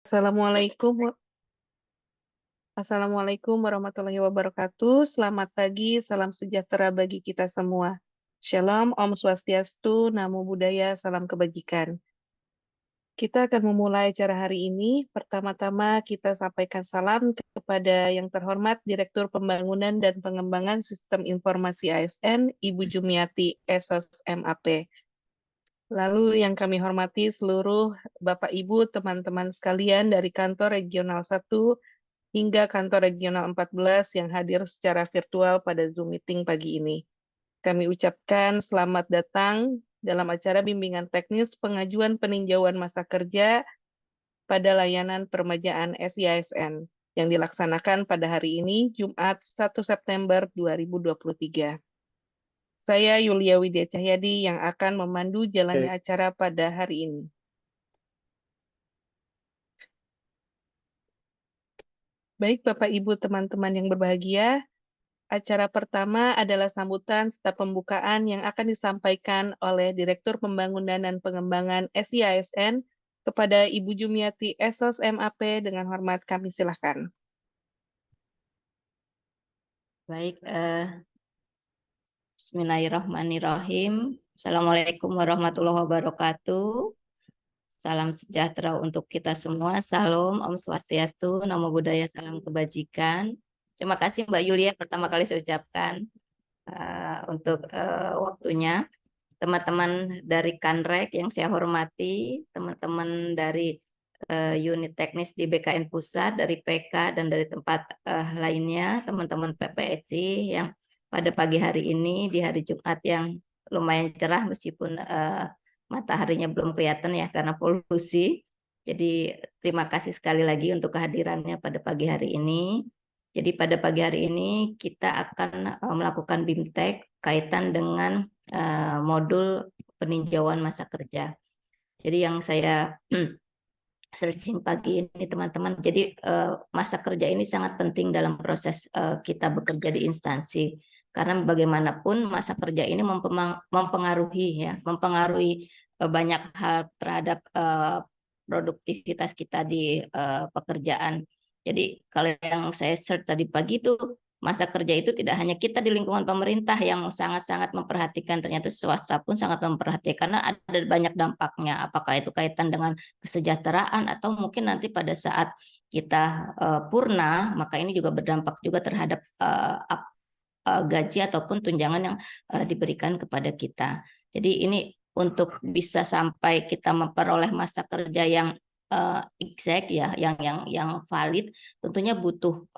Assalamualaikum Assalamualaikum warahmatullahi wabarakatuh. Selamat pagi, salam sejahtera bagi kita semua. Shalom, Om Swastiastu, Namo Buddhaya, salam kebajikan. Kita akan memulai acara hari ini. Pertama-tama kita sampaikan salam kepada yang terhormat Direktur Pembangunan dan Pengembangan Sistem Informasi ASN, Ibu Jumiati Esos MAP. Lalu yang kami hormati seluruh Bapak Ibu, teman-teman sekalian dari Kantor Regional 1 hingga Kantor Regional 14 yang hadir secara virtual pada Zoom Meeting pagi ini. Kami ucapkan selamat datang dalam acara bimbingan teknis pengajuan peninjauan masa kerja pada layanan peremajaan SIASN yang dilaksanakan pada hari ini, Jumat 1 September 2023. Saya Yulia Widya Cahyadi yang akan memandu jalannya acara pada hari ini. Baik Bapak Ibu teman-teman yang berbahagia, acara pertama adalah sambutan serta pembukaan yang akan disampaikan oleh Direktur Pembangunan dan Pengembangan SIASN kepada Ibu Jumiati Esos MAP. Dengan hormat kami silakan. Baik, Bismillahirrahmanirrahim. Assalamualaikum warahmatullahi wabarakatuh. Salam sejahtera untuk kita semua. Salam, Om Swastiastu, Namo Buddhaya, salam kebajikan. Terima kasih Mbak Yulia, pertama kali saya ucapkan untuk waktunya. Teman-teman dari Kanrek yang saya hormati, teman-teman dari unit teknis di BKN Pusat, dari PK, dan dari tempat lainnya, teman-teman PPSI yang pada pagi hari ini, di hari Jumat yang lumayan cerah meskipun mataharinya belum kelihatan ya karena polusi. Jadi terima kasih sekali lagi untuk kehadirannya pada pagi hari ini. Jadi pada pagi hari ini kita akan melakukan BIMTEK kaitan dengan modul peninjauan masa kerja. Jadi yang saya searching pagi ini teman-teman, jadi masa kerja ini sangat penting dalam proses kita bekerja di instansi. Karena bagaimanapun masa kerja ini mempengaruhi banyak hal terhadap produktivitas kita di pekerjaan. Jadi kalau yang saya search tadi pagi itu masa kerja itu tidak hanya kita di lingkungan pemerintah yang sangat-sangat memperhatikan, ternyata swasta pun sangat memperhatikan karena ada banyak dampaknya. Apakah itu kaitan dengan kesejahteraan atau mungkin nanti pada saat kita purna, maka ini juga berdampak juga terhadap gaji ataupun tunjangan yang diberikan kepada kita. Jadi ini untuk bisa sampai kita memperoleh masa kerja yang exact ya, yang valid, tentunya butuh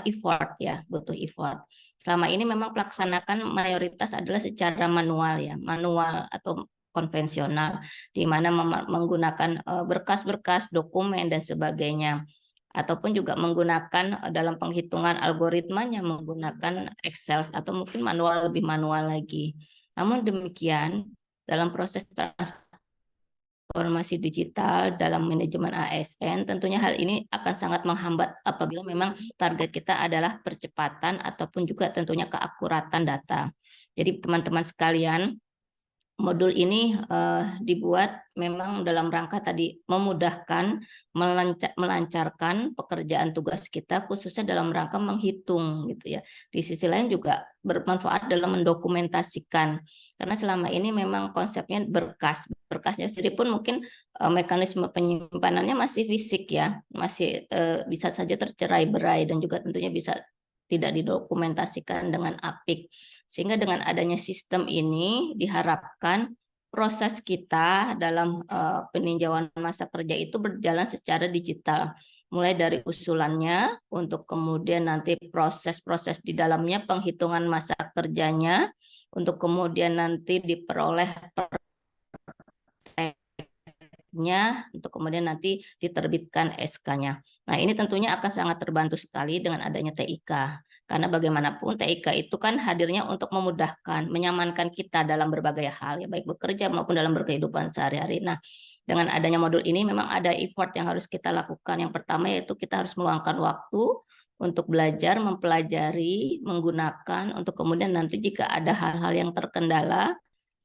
effort ya, butuh effort. Selama ini memang pelaksanakan mayoritas adalah secara manual ya, manual atau konvensional, di mana menggunakan berkas-berkas, dokumen dan sebagainya, ataupun juga menggunakan dalam penghitungan algoritmanya menggunakan Excel atau mungkin manual, lebih manual lagi. Namun demikian, dalam proses transformasi digital dalam manajemen ASN, tentunya hal ini akan sangat menghambat apabila memang target kita adalah percepatan ataupun juga tentunya keakuratan data. Jadi teman-teman sekalian, modul ini dibuat memang dalam rangka tadi memudahkan, melancarkan pekerjaan tugas kita, khususnya dalam rangka menghitung gitu ya. Di sisi lain juga bermanfaat dalam mendokumentasikan, karena selama ini memang konsepnya berkasnya sendiri pun mungkin mekanisme penyimpanannya masih fisik ya, masih bisa saja tercerai-berai dan juga tentunya bisa tidak didokumentasikan dengan apik. Sehingga dengan adanya sistem ini diharapkan proses kita dalam peninjauan masa kerja itu berjalan secara digital. Mulai dari usulannya untuk kemudian nanti proses-proses di dalamnya, penghitungan masa kerjanya, untuk kemudian nanti diperoleh untuk kemudian nanti diterbitkan SK-nya. Nah, ini tentunya akan sangat terbantu sekali dengan adanya TIK. Karena bagaimanapun TIK itu kan hadirnya untuk memudahkan, menyamankan kita dalam berbagai hal, ya baik bekerja maupun dalam berkehidupan sehari-hari. Nah, dengan adanya modul ini memang ada effort yang harus kita lakukan. Yang pertama yaitu kita harus meluangkan waktu untuk belajar, mempelajari, menggunakan, untuk kemudian nanti jika ada hal-hal yang terkendala,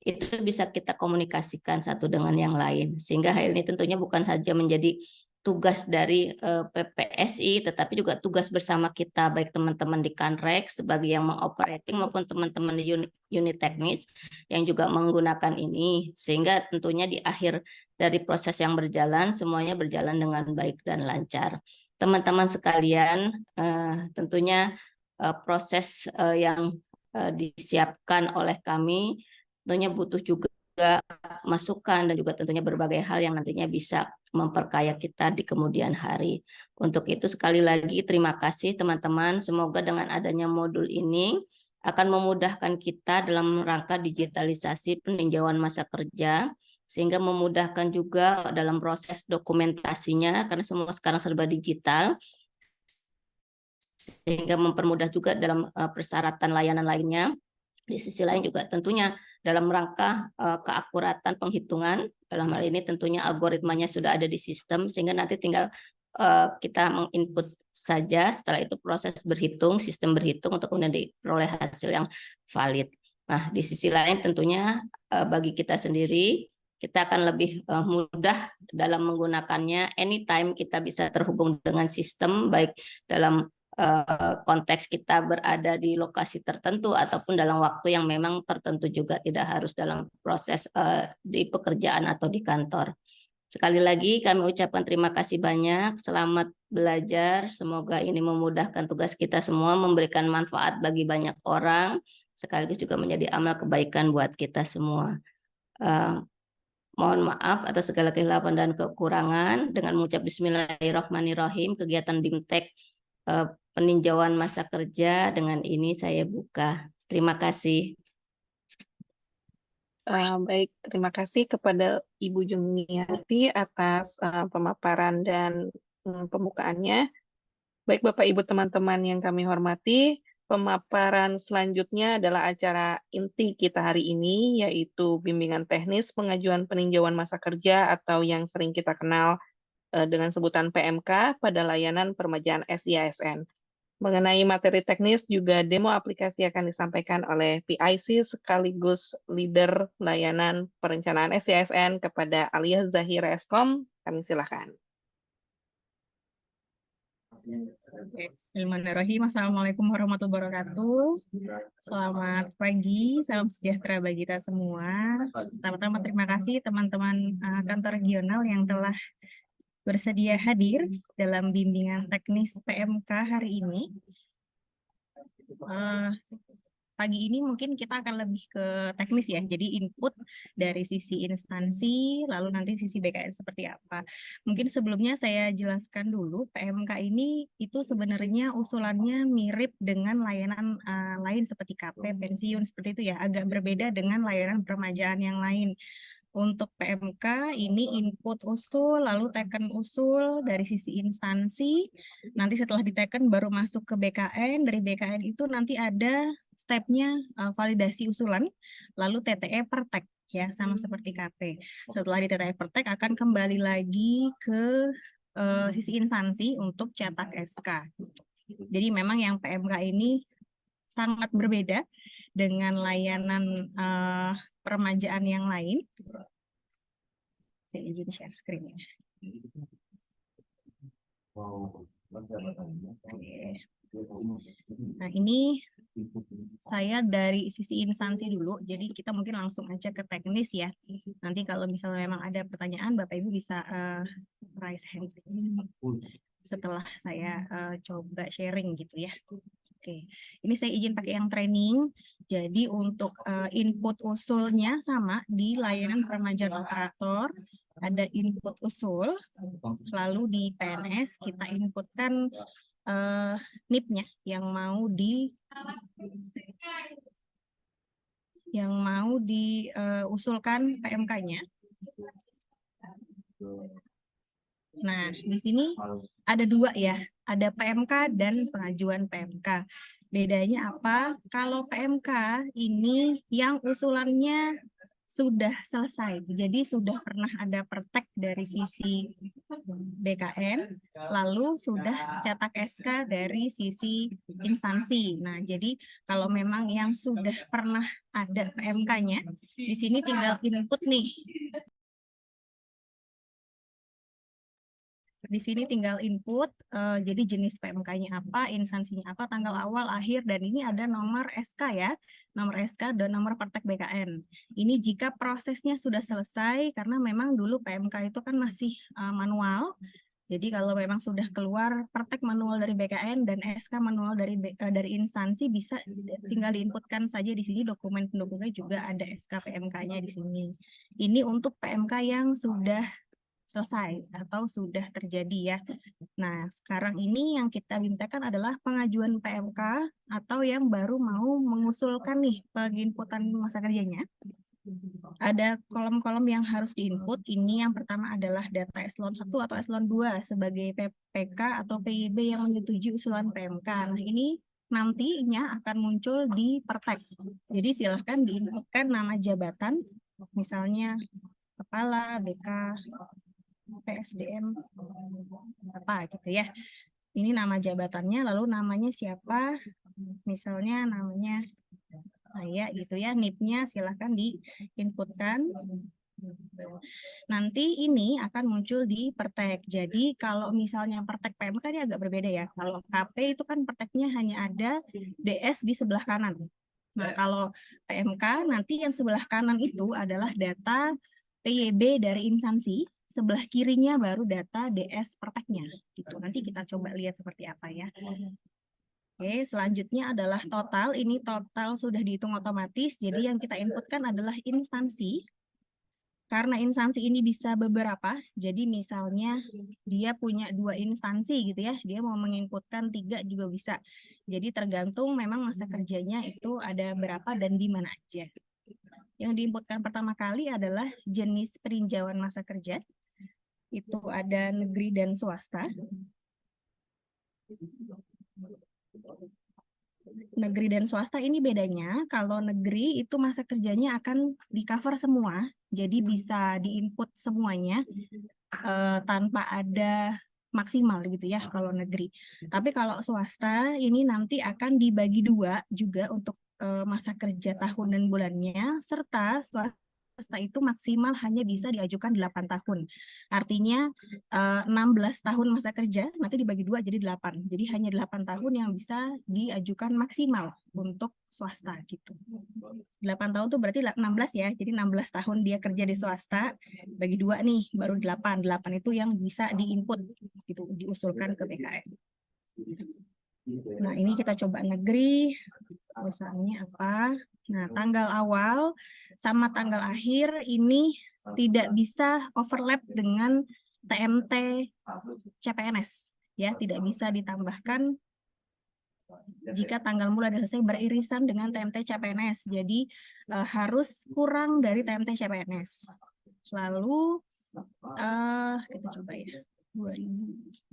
itu bisa kita komunikasikan satu dengan yang lain. Sehingga hal ini tentunya bukan saja menjadi tugas dari PPSI, tetapi juga tugas bersama kita, baik teman-teman di Kanrek sebagai yang mengoperating maupun teman-teman di unit teknis yang juga menggunakan ini, sehingga tentunya di akhir dari proses yang berjalan, semuanya berjalan dengan baik dan lancar. Teman-teman sekalian, tentunya proses yang disiapkan oleh kami tentunya butuh juga masukan dan juga tentunya berbagai hal yang nantinya bisa memperkaya kita di kemudian hari. Untuk itu sekali lagi terima kasih teman-teman. Semoga dengan adanya modul ini akan memudahkan kita dalam rangka digitalisasi peninjauan masa kerja, sehingga memudahkan juga dalam proses dokumentasinya karena semua sekarang serba digital, sehingga mempermudah juga dalam persyaratan layanan lainnya. Di sisi lain juga tentunya dalam rangka keakuratan penghitungan, dalam hal ini tentunya algoritmanya sudah ada di sistem, sehingga nanti tinggal kita menginput saja, setelah itu proses berhitung, sistem berhitung untuk kemudian diperoleh hasil yang valid. Nah, di sisi lain tentunya bagi kita sendiri, kita akan lebih mudah dalam menggunakannya. Anytime kita bisa terhubung dengan sistem, baik dalam konteks kita berada di lokasi tertentu ataupun dalam waktu yang memang tertentu juga, tidak harus dalam proses di pekerjaan atau di kantor. Sekali lagi kami ucapkan terima kasih banyak, selamat belajar, semoga ini memudahkan tugas kita semua, memberikan manfaat bagi banyak orang, sekaligus juga menjadi amal kebaikan buat kita semua. Mohon maaf atas segala kehilapan dan kekurangan. Dengan mengucap Bismillahirrahmanirrahim, kegiatan BIMTEK peninjauan masa kerja dengan ini saya buka. Terima kasih. Baik, terima kasih kepada Ibu Jumiati atas pemaparan dan pembukaannya. Baik Bapak Ibu teman-teman yang kami hormati, pemaparan selanjutnya adalah acara inti kita hari ini, yaitu bimbingan teknis pengajuan peninjauan masa kerja atau yang sering kita kenal dengan sebutan PMK pada layanan peremajaan SIASN. Mengenai materi teknis juga demo aplikasi akan disampaikan oleh PIC sekaligus leader layanan perencanaan SIASN kepada Alia Zahira Eskom. Kami silakan. Bismillahirrahmanirrahim. Assalamualaikum warahmatullahi wabarakatuh. Selamat pagi, salam sejahtera bagi kita semua. Pertama-tama terima kasih teman-teman kantor regional yang telah bersedia hadir dalam bimbingan teknis PMK hari ini. Pagi ini mungkin kita akan lebih ke teknis ya, jadi input dari sisi instansi, lalu nanti sisi BKN seperti apa. Mungkin sebelumnya saya jelaskan dulu, PMK ini itu sebenarnya usulannya mirip dengan layanan lain seperti KP, pensiun, seperti itu ya, agak berbeda dengan layanan peremajaan yang lain. Untuk PMK ini input usul, lalu teken usul dari sisi instansi, nanti setelah diteken baru masuk ke BKN, dari BKN itu nanti ada stepnya validasi usulan, lalu TTE per tek, ya sama seperti KP. Setelah di TTE per tek akan kembali lagi ke sisi instansi untuk cetak SK. Jadi memang yang PMK ini sangat berbeda dengan layanan peremajaan yang lain. Saya izin share screen ya. Nah, ini saya dari sisi instansi dulu, jadi kita mungkin langsung aja ke teknis ya. Nanti kalau misalnya memang ada pertanyaan, Bapak Ibu bisa raise hand setelah saya coba sharing gitu ya. Oke, ini saya izin pakai yang training. Jadi untuk input usulnya sama di layanan peremajaan operator, ada input usul, lalu di PNS kita inputkan NIP-nya yang mau diusulkan PMK-nya. Nah, di sini ada dua ya, ada PMK dan pengajuan PMK. Bedanya apa? Kalau PMK ini yang usulannya sudah selesai, jadi sudah pernah ada pertek dari sisi BKN, lalu sudah cetak SK dari sisi instansi. Nah, jadi kalau memang yang sudah pernah ada PMK-nya, di sini tinggal input nih. Di sini tinggal input, jadi jenis PMK-nya apa, instansinya apa, tanggal awal, akhir, dan ini ada nomor SK ya, nomor SK dan nomor praktek BKN. Ini jika prosesnya sudah selesai, karena memang dulu PMK itu kan masih manual, jadi kalau memang sudah keluar praktek manual dari BKN dan SK manual dari instansi, bisa tinggal diinputkan saja di sini, dokumen pendukungnya juga ada SK PMK-nya di sini. Ini untuk PMK yang sudah selesai atau sudah terjadi ya. Nah, sekarang ini yang kita mintakan adalah pengajuan PMK atau yang baru mau mengusulkan nih penginputan masa kerjanya. Ada kolom-kolom yang harus diinput. Ini yang pertama adalah data eselon 1 atau eselon 2 sebagai PPK atau PYB yang menyetujui usulan PMK. Nah, ini nantinya akan muncul di Pertek. Jadi silahkan diinputkan nama jabatan, misalnya kepala, BK, PSDM apa gitu ya. Ini nama jabatannya, lalu namanya siapa, misalnya namanya saya gitu ya, NIP-nya silahkan diinputkan. Nanti ini akan muncul di Pertek. Jadi kalau misalnya Pertek PMK ini agak berbeda ya. Kalau KP itu kan Perteknya hanya ada DS di sebelah kanan. Nah, kalau PMK nanti yang sebelah kanan itu adalah data PYB dari instansi, sebelah kirinya baru data DS Perteknya. Gitu. Nanti kita coba lihat seperti apa ya. Oke, selanjutnya adalah total. Ini total sudah dihitung otomatis. Jadi yang kita inputkan adalah instansi. Karena instansi ini bisa beberapa, jadi misalnya dia punya 2 instansi gitu ya, dia mau menginputkan 3 juga bisa. Jadi tergantung memang masa kerjanya itu ada berapa dan di mana aja. Yang diinputkan pertama kali adalah jenis peninjauan masa kerja. Itu ada negeri dan swasta. Negeri dan swasta ini bedanya, kalau negeri itu masa kerjanya akan di-cover semua, jadi bisa di-input semuanya tanpa ada maksimal gitu ya kalau negeri. Tapi kalau swasta ini nanti akan dibagi 2 juga untuk masa kerja tahun dan bulannya, serta swasta itu maksimal hanya bisa diajukan 8 tahun. Artinya 16 tahun masa kerja nanti dibagi 2 jadi 8. Jadi hanya 8 tahun yang bisa diajukan maksimal untuk swasta gitu. 8 tahun tuh berarti 16 ya. Jadi 16 tahun dia kerja di swasta, bagi 2 nih baru 8. 8 itu yang bisa diinput gitu, diusulkan ke BKN. Nah, ini kita coba negeri, misalnya apa. Nah, tanggal awal sama tanggal akhir ini tidak bisa overlap dengan TMT CPNS. Ya, tidak bisa ditambahkan jika tanggal mulai dan selesai beririsan dengan TMT CPNS. Jadi, harus kurang dari TMT CPNS. Lalu, kita coba ya. 2009.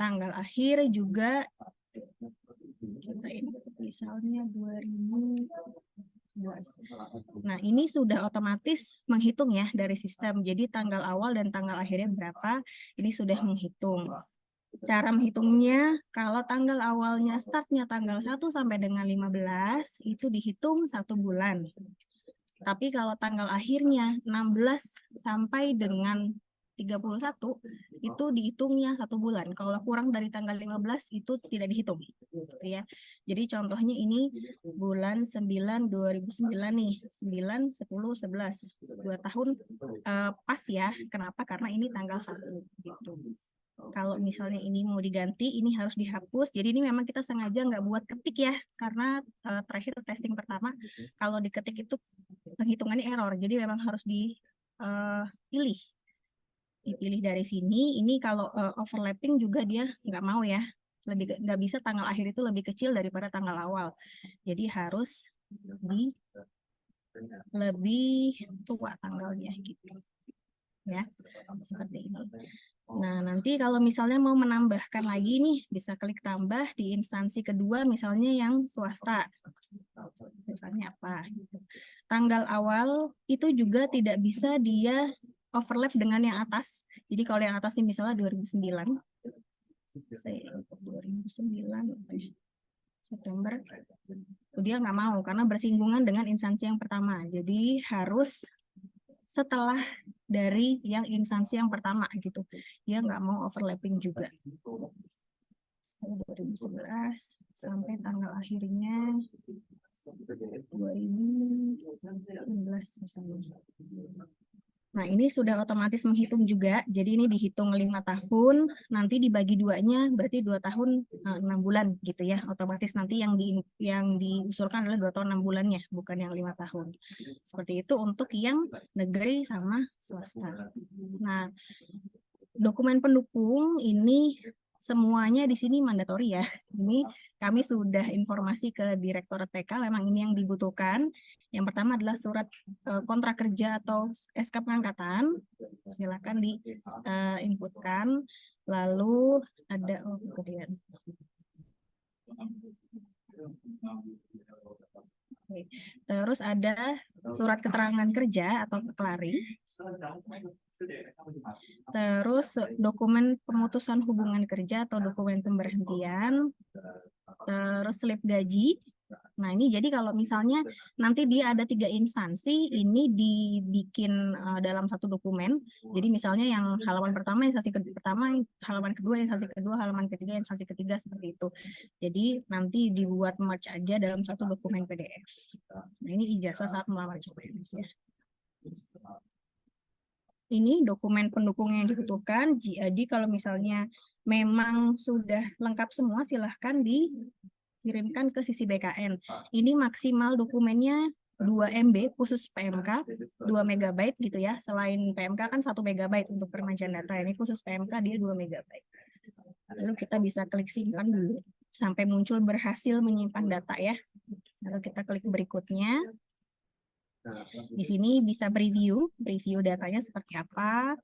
Tanggal akhir juga kita input misalnya 2011. Nah, ini sudah otomatis menghitung ya dari sistem. Jadi tanggal awal dan tanggal akhirnya berapa, ini sudah menghitung. Cara menghitungnya, kalau tanggal awalnya startnya tanggal 1 sampai dengan 15, itu dihitung 1 bulan. Tapi kalau tanggal akhirnya 16 sampai dengan 31 itu dihitungnya 1 bulan. Kalau kurang dari tanggal 15 itu tidak dihitung. Gitu ya. Jadi contohnya ini bulan 9 2009 nih. 9, 10, 11. 2 tahun pas ya. Kenapa? Karena ini tanggal 1 gitu. Kalau misalnya ini mau diganti, ini harus dihapus. Jadi ini memang kita sengaja nggak buat ketik ya, karena terakhir testing pertama, kalau diketik itu penghitungannya error. Jadi memang harus dipilih. Dipilih dari sini. Ini kalau overlapping juga dia nggak mau ya. Nggak bisa tanggal akhir itu lebih kecil daripada tanggal awal. Jadi harus lebih tua tanggalnya gitu. Ya, seperti ini. Nah, nanti kalau misalnya mau menambahkan lagi nih, bisa klik tambah di instansi kedua, misalnya yang swasta. Misalnya apa? Tanggal awal itu juga tidak bisa dia overlap dengan yang atas. Jadi kalau yang atas ini misalnya 2009. Saya 2009 September. Dia nggak mau karena bersinggungan dengan instansi yang pertama. Jadi harus setelah dari yang instansi yang pertama gitu. Dia nggak mau overlapping juga. 2011 sampai tanggal akhirnya 2016 misalnya. Nah, ini sudah otomatis menghitung juga. Jadi ini dihitung 5 tahun, nanti dibagi duanya, berarti 2 tahun 6 bulan gitu ya. Otomatis nanti yang diusulkan adalah 2 tahun 6 bulannya, bukan yang 5 tahun. Seperti itu untuk yang negeri sama swasta. Nah, dokumen pendukung ini semuanya di sini mandatori ya. Ini kami sudah informasi ke Direktorat PK, memang ini yang dibutuhkan. Yang pertama adalah surat kontrak kerja atau SK pengangkatan. Silakan diinputkan. Lalu ada kemudian. Terus ada surat keterangan kerja atau kelari. Terus dokumen pemutusan hubungan kerja atau dokumen pemberhentian, terus slip gaji. Nah, ini jadi kalau misalnya nanti dia ada 3 instansi, ini dibikin dalam satu dokumen. Jadi misalnya yang halaman pertama, instansi pertama, halaman kedua, instansi kedua, halaman ketiga, instansi ketiga, seperti itu. Jadi nanti dibuat merge aja dalam satu dokumen PDF. Nah, ini ijazah saat melamar CPNS ya. Ini dokumen pendukung yang dibutuhkan. Jadi kalau misalnya memang sudah lengkap semua, silahkan dikirimkan ke sisi BKN. Ini maksimal dokumennya 2 MB khusus PMK, 2 MB gitu ya. Selain PMK kan 1 MB untuk permajaan data. Ini khusus PMK dia 2 MB. Lalu kita bisa klik simpan dulu sampai muncul berhasil menyimpan data ya. Lalu kita klik berikutnya. Di sini bisa preview datanya seperti apa,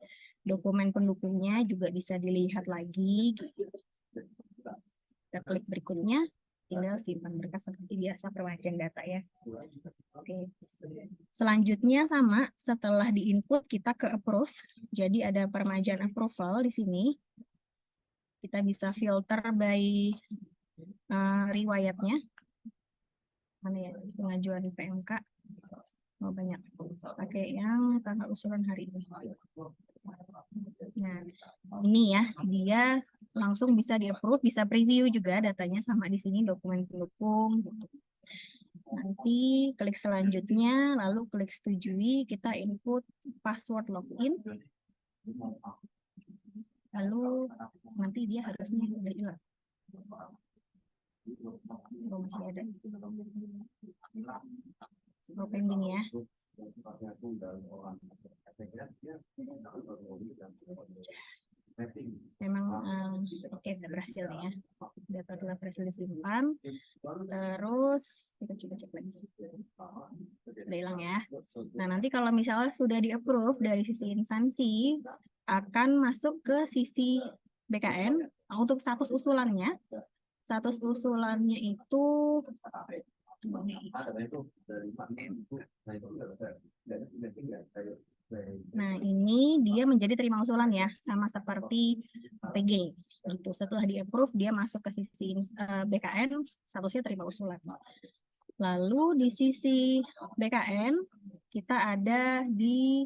dokumen pendukungnya juga bisa dilihat lagi. Kita klik berikutnya, tinggal simpan berkas seperti biasa permajaan data ya. Oke. Selanjutnya sama, setelah di-input kita ke approve. Jadi ada permajaan approval di sini. Kita bisa filter by riwayatnya. Mana ya, pengajuan PMK. Oh, banyak pakai yang tanggal usulan hari ini. Nah, ini ya, dia langsung bisa di-approve, bisa preview juga datanya sama di sini dokumen pendukung. Nanti klik selanjutnya, lalu klik setujui, kita input password login. Lalu nanti dia harusnya udah hilang. Oh, masih ada. Oh, pending ya. Memang oke, udah berhasil nih ya. Data telah berhasil disimpan. Terus kita coba cek lagi. Udah hilang ya. Nah, nanti kalau misalnya sudah di-approve dari sisi instansi, akan masuk ke sisi BKN. Untuk status usulannya itu nah, ini dia menjadi terima usulan ya, sama seperti PG gitu. Setelah di-approve dia masuk ke sisi BKN, statusnya terima usulan. Lalu di sisi BKN kita ada di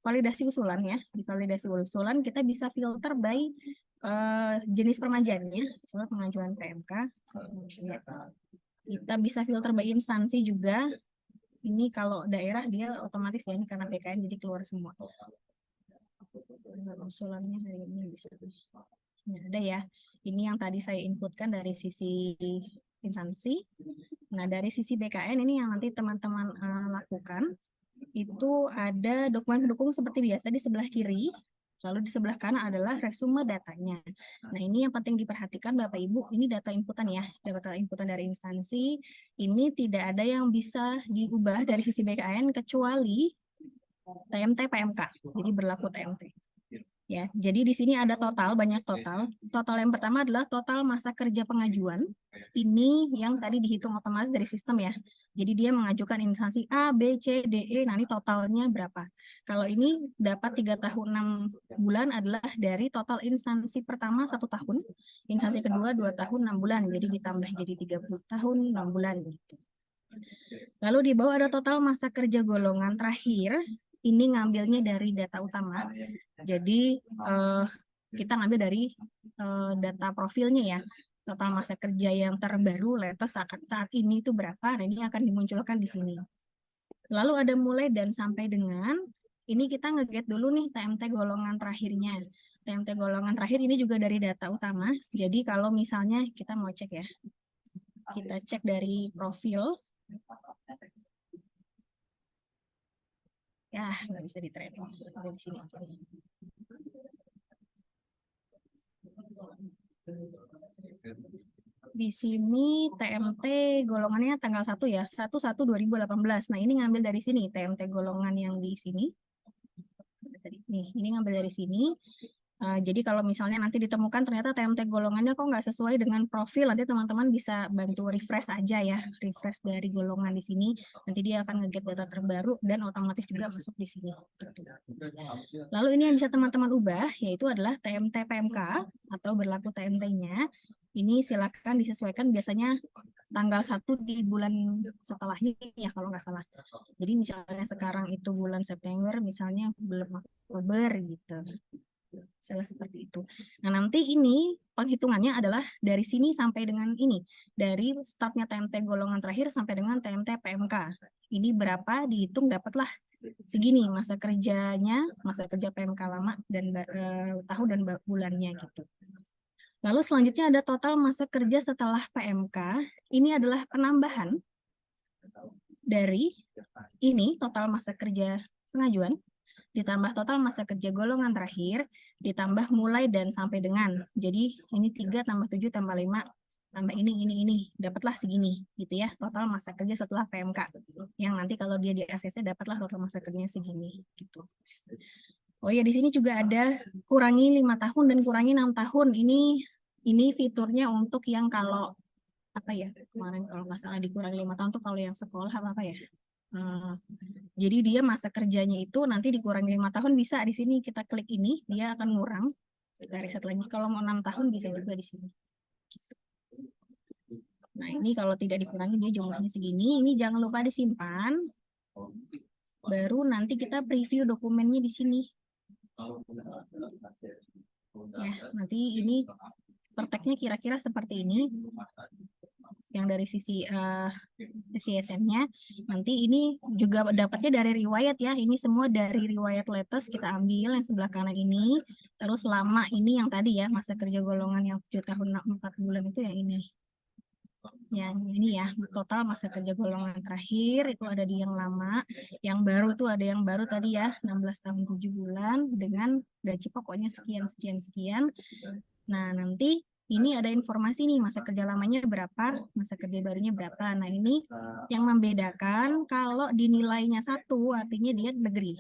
validasi usulan ya. Di validasi usulan kita bisa filter by jenis permajaannya, misalnya pengajuan PMK. Kita bisa filter by instansi juga. Ini kalau daerah dia otomatis ya, ini karena BKN jadi keluar semua. Usulannya hari ini bisa. Nah, ada ya. Ini yang tadi saya inputkan dari sisi instansi. Nah, dari sisi BKN ini yang nanti teman-teman lakukan. Itu ada dokumen pendukung seperti biasa di sebelah kiri. Lalu di sebelah kanan adalah resume datanya. Nah, ini yang penting diperhatikan Bapak Ibu, ini data inputan ya, data inputan dari instansi. Ini tidak ada yang bisa diubah dari sisi BKN kecuali TMT PMK. Jadi berlaku TMT. Ya, jadi di sini ada total, banyak total. Total yang pertama adalah total masa kerja pengajuan. Ini yang tadi dihitung otomatis dari sistem ya. Jadi dia mengajukan instansi A, B, C, D, E. Nah, ini totalnya berapa? Kalau ini dapat 3 tahun 6 bulan adalah dari total instansi pertama 1 tahun. Instansi kedua 2 tahun 6 bulan. Jadi ditambah jadi 30 tahun 6 bulan. Gitu. Lalu di bawah ada total masa kerja golongan terakhir. ini ngambilnya dari data utama. Jadi kita ngambil dari data profilnya ya. Total masa kerja yang terbaru latest saat ini itu berapa, nah ini akan dimunculkan di sini. Lalu ada mulai dan sampai dengan, ini kita nge-get dulu nih TMT golongan terakhirnya. TMT golongan terakhir ini juga dari data utama, jadi kalau misalnya kita mau cek ya, kita cek dari profil, ya nggak bisa di-tracking, ada di sini aja. Di sini TMT golongannya tanggal 1 ya, 1/1/2018. Nah, ini ngambil dari sini TMT golongan yang di sini. Nih, ini ngambil dari sini. Jadi kalau misalnya nanti ditemukan ternyata TMT golongannya kok nggak sesuai dengan profil, nanti teman-teman bisa bantu refresh aja ya, refresh dari golongan di sini. Nanti dia akan nge-get data terbaru dan otomatis juga masuk di sini. Lalu ini yang bisa teman-teman ubah, yaitu adalah TMT PMK atau berlaku TMT-nya. Ini silakan disesuaikan biasanya tanggal 1 di bulan setelahnya ya kalau nggak salah. Jadi misalnya sekarang itu bulan September, misalnya bulan Oktober gitu. Misalnya seperti itu. Nah, nanti ini penghitungannya adalah dari sini sampai dengan ini. Dari startnya TMT golongan terakhir sampai dengan TMT PMK. Ini berapa, dihitung dapatlah segini masa kerjanya, masa kerja PMK lama, dan tahun dan bulannya gitu. Lalu selanjutnya ada total masa kerja setelah PMK. Ini adalah penambahan dari ini total masa kerja pengajuan, ditambah total masa kerja golongan terakhir, ditambah mulai dan sampai dengan. Jadi ini 3 tambah 7 tambah 5, tambah ini. Dapatlah segini, gitu ya. Total masa kerja setelah PMK. Yang nanti kalau dia di ACC, dapatlah total masa kerjanya segini. Gitu. Oh ya, di sini juga ada kurangi 5 tahun dan kurangi 6 tahun. Ini fiturnya untuk yang kalau, apa ya, kemarin kalau nggak salah dikurangi 5 tahun tuh kalau yang sekolah apa ya. Jadi dia masa kerjanya itu nanti dikurangi 5 tahun bisa di sini kita klik ini, dia akan ngurang. Kita riset lagi, kalau mau 6 tahun bisa juga di sini. Gitu. Nah, ini kalau tidak dikurangi dia jumlahnya segini, ini jangan lupa disimpan. Baru nanti kita preview dokumennya di sini. Ya, nanti ini prakteknya kira-kira seperti ini. Yang dari sisi CSM-nya, nanti ini juga dapatnya dari riwayat ya, ini semua dari riwayat latest kita ambil yang sebelah kanan ini, terus lama ini yang tadi ya, masa kerja golongan yang 7 tahun 4 bulan itu yang ini. Yang ini ya, total masa kerja golongan terakhir itu ada di yang lama, yang baru itu ada yang baru tadi ya, 16 tahun 7 bulan dengan gaji pokoknya sekian. Nah, nanti ini ada informasi nih, masa kerja lamanya berapa, masa kerja barunya berapa. Nah, ini yang membedakan kalau dinilainya 1, artinya dia negeri.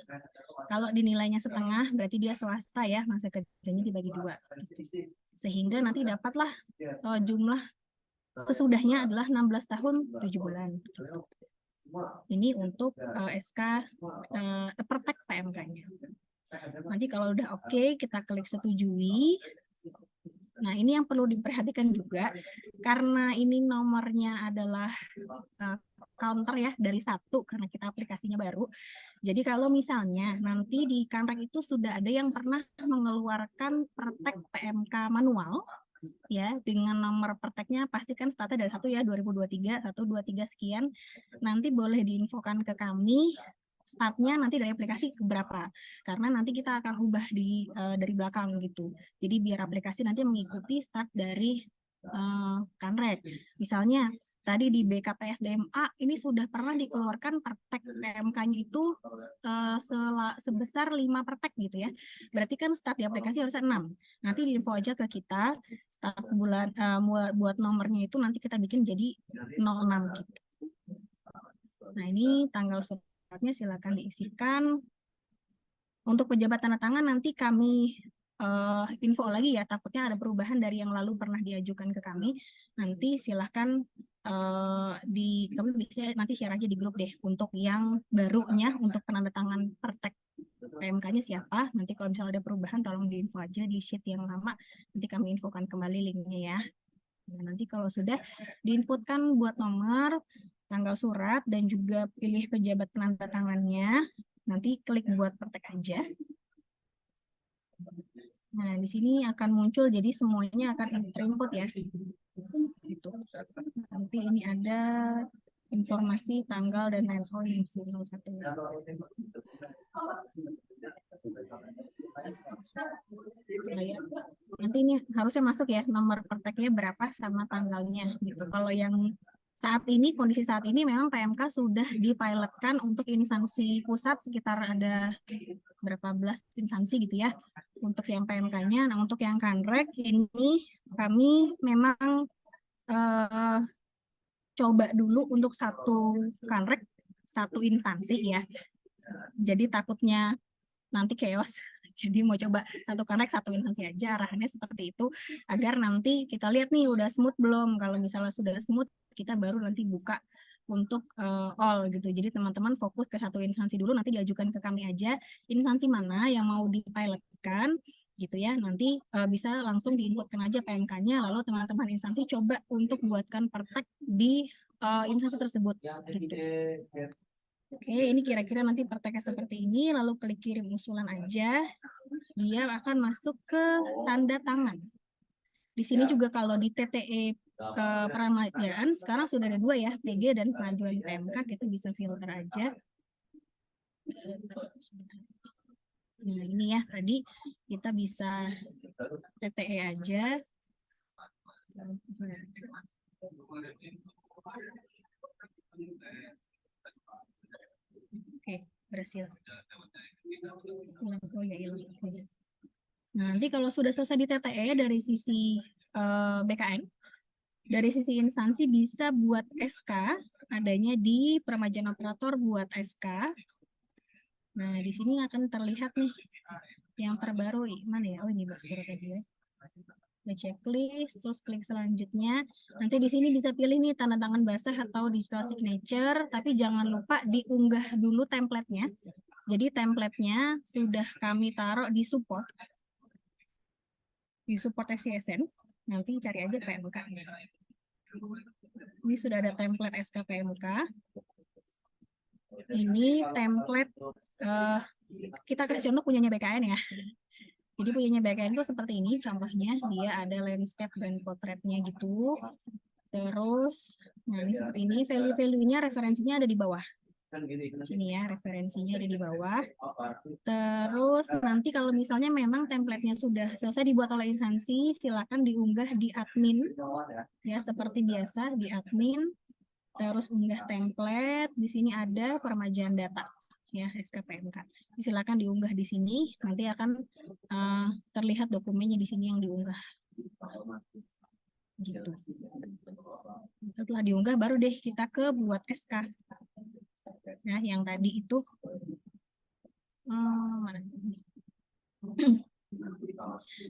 Kalau dinilainya setengah, berarti dia swasta ya, masa kerjanya dibagi 2. Sehingga nanti dapatlah jumlah sesudahnya adalah 16 tahun 7 bulan. Ini untuk SK Pertek PMK-nya. Nanti kalau udah oke, kita klik setujui. Nah, ini yang perlu diperhatikan juga, karena ini nomornya adalah counter ya, dari 1, karena kita aplikasinya baru. Jadi kalau misalnya nanti di Kanrek itu sudah ada yang pernah mengeluarkan Pertek PMK manual, ya, dengan nomor perteknya pastikan startnya dari 1 ya, 2023, 123 sekian, nanti boleh diinfokan ke kami, startnya nanti dari aplikasi berapa, karena nanti kita akan ubah dari belakang gitu. Jadi biar aplikasi nanti mengikuti start dari Kanrek. Misalnya tadi di BKPSDMA ini sudah pernah dikeluarkan pertek PMK-nya itu sebesar 5 pertek gitu ya. Berarti kan start di aplikasi harusnya 6. Nanti diinfo aja ke kita start bulan buat nomornya itu nanti kita bikin jadi 06 gitu. Nah, ini tanggal suratnya silakan diisikan. Untuk pejabat tanda tangan nanti kami info lagi ya, takutnya ada perubahan dari yang lalu pernah diajukan ke kami. Nanti silahkan kami bisa nanti share aja di grup deh untuk yang barunya, untuk penandatangan pertek PMK-nya siapa. Nanti kalau misalnya ada perubahan tolong diinfo aja di sheet yang lama, nanti kami infokan kembali linknya ya. Nah, nanti kalau sudah diinputkan buat nomor, tanggal surat, dan juga pilih pejabat penandatangannya. Nanti klik buat praktek aja. Nah, di sini akan muncul, jadi semuanya akan terinput ya. Gitu. Nanti ini ada informasi tanggal dan lain yang 01. Nanti ini harusnya masuk ya nomor prakteknya berapa sama tanggalnya gitu. Kalau yang saat ini, kondisi saat ini memang PMK sudah dipilotkan untuk instansi pusat sekitar ada berapa belas instansi gitu ya untuk yang PMK-nya. Nah, untuk yang Kanrek ini kami memang coba dulu untuk satu Kanrek, satu instansi ya. Jadi takutnya nanti chaos. Jadi mau coba satu Kanrek, satu instansi aja, arahannya seperti itu, agar nanti kita lihat nih udah smooth belum. Kalau misalnya sudah smooth, kita baru nanti buka untuk all gitu. Jadi teman-teman fokus ke satu instansi dulu, nanti diajukan ke kami aja, instansi mana yang mau dipilotkan gitu ya. Nanti bisa langsung diinputkan aja PMK-nya, lalu teman-teman instansi coba untuk buatkan praktek di instansi tersebut gitu. Oke, ini kira-kira nanti prakteknya seperti ini, lalu klik kirim usulan aja, dia akan masuk ke tanda tangan. Di sini juga kalau di TTE peramajaan, sekarang sudah ada 2 ya, PG dan pengajuan PMK, kita bisa filter aja. Nah ini ya, tadi kita bisa TTE aja. Oke, berhasil. Oh ya, hilang. Nah, nanti kalau sudah selesai di TTE dari sisi BKN, dari sisi instansi bisa buat SK, adanya di peremajaan operator buat SK. Nah, di sini akan terlihat nih yang terbaru, mana ya? Oh, ini Mas Pura tadi ya. Nah, checklist, terus klik selanjutnya. Nanti di sini bisa pilih nih tanda tangan basah atau digital signature, tapi jangan lupa diunggah dulu template-nya. Jadi template-nya sudah kami taruh di support SCSN. Nanti cari aja PMK. Ini sudah ada template SK PMK. Ini template kita kasih contoh punyanya BKN ya. Jadi punyanya BKN itu seperti ini contohnya, dia ada landscape dan potretnya gitu. Terus, nah ini seperti ini, value-value-nya referensinya ada di bawah. Sini ya, referensinya ada di bawah. Terus nanti kalau misalnya memang template-nya sudah selesai dibuat oleh instansi, silakan diunggah di admin. Ya, seperti biasa di admin. Terus unggah template, di sini ada peremajaan data. Ya, SKPMK. Silakan diunggah di sini, nanti akan terlihat dokumennya di sini yang diunggah. Gitu. Setelah diunggah baru deh kita ke buat SK. Nah, yang tadi itu mana?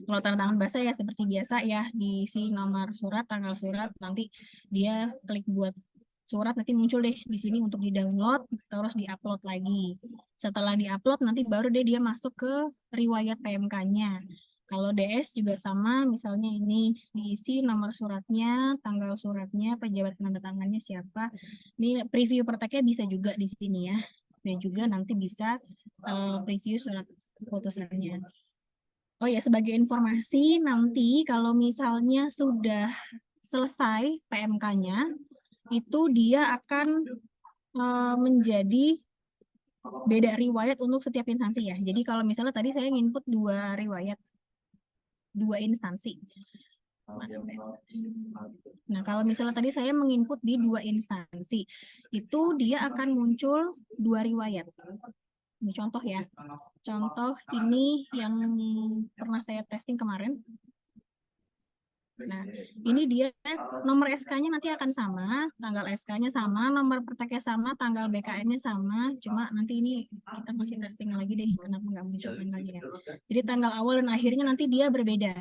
Kalau tanda tangan basah ya seperti biasa ya, diisi nomor surat, tanggal surat, nanti dia klik buat surat, nanti muncul deh di sini untuk di-download, terus di-upload lagi. Setelah di-upload, nanti baru deh dia masuk ke riwayat PMK-nya. Kalau DS juga sama, misalnya ini diisi nomor suratnya, tanggal suratnya, pejabat penandatangannya siapa. Ini preview prakteknya bisa juga di sini ya. Dan juga nanti bisa preview surat keputusannya. Oh ya, sebagai informasi, nanti kalau misalnya sudah selesai PMK-nya, itu dia akan menjadi beda riwayat untuk setiap instansi ya. Jadi kalau misalnya tadi saya nginput 2 riwayat, 2 instansi. Nah, kalau misalnya tadi saya menginput di 2 instansi, itu dia akan muncul 2 riwayat. Ini contoh ya. Contoh ini yang pernah saya testing kemarin. Nah, ini dia nomor SK-nya nanti akan sama, tanggal SK-nya sama, nomor prakteknya sama, tanggal BKN-nya sama, cuma nanti ini kita masih testing lagi deh, kenapa nggak muncul lagi ya. Jadi tanggal awal dan akhirnya nanti dia berbeda,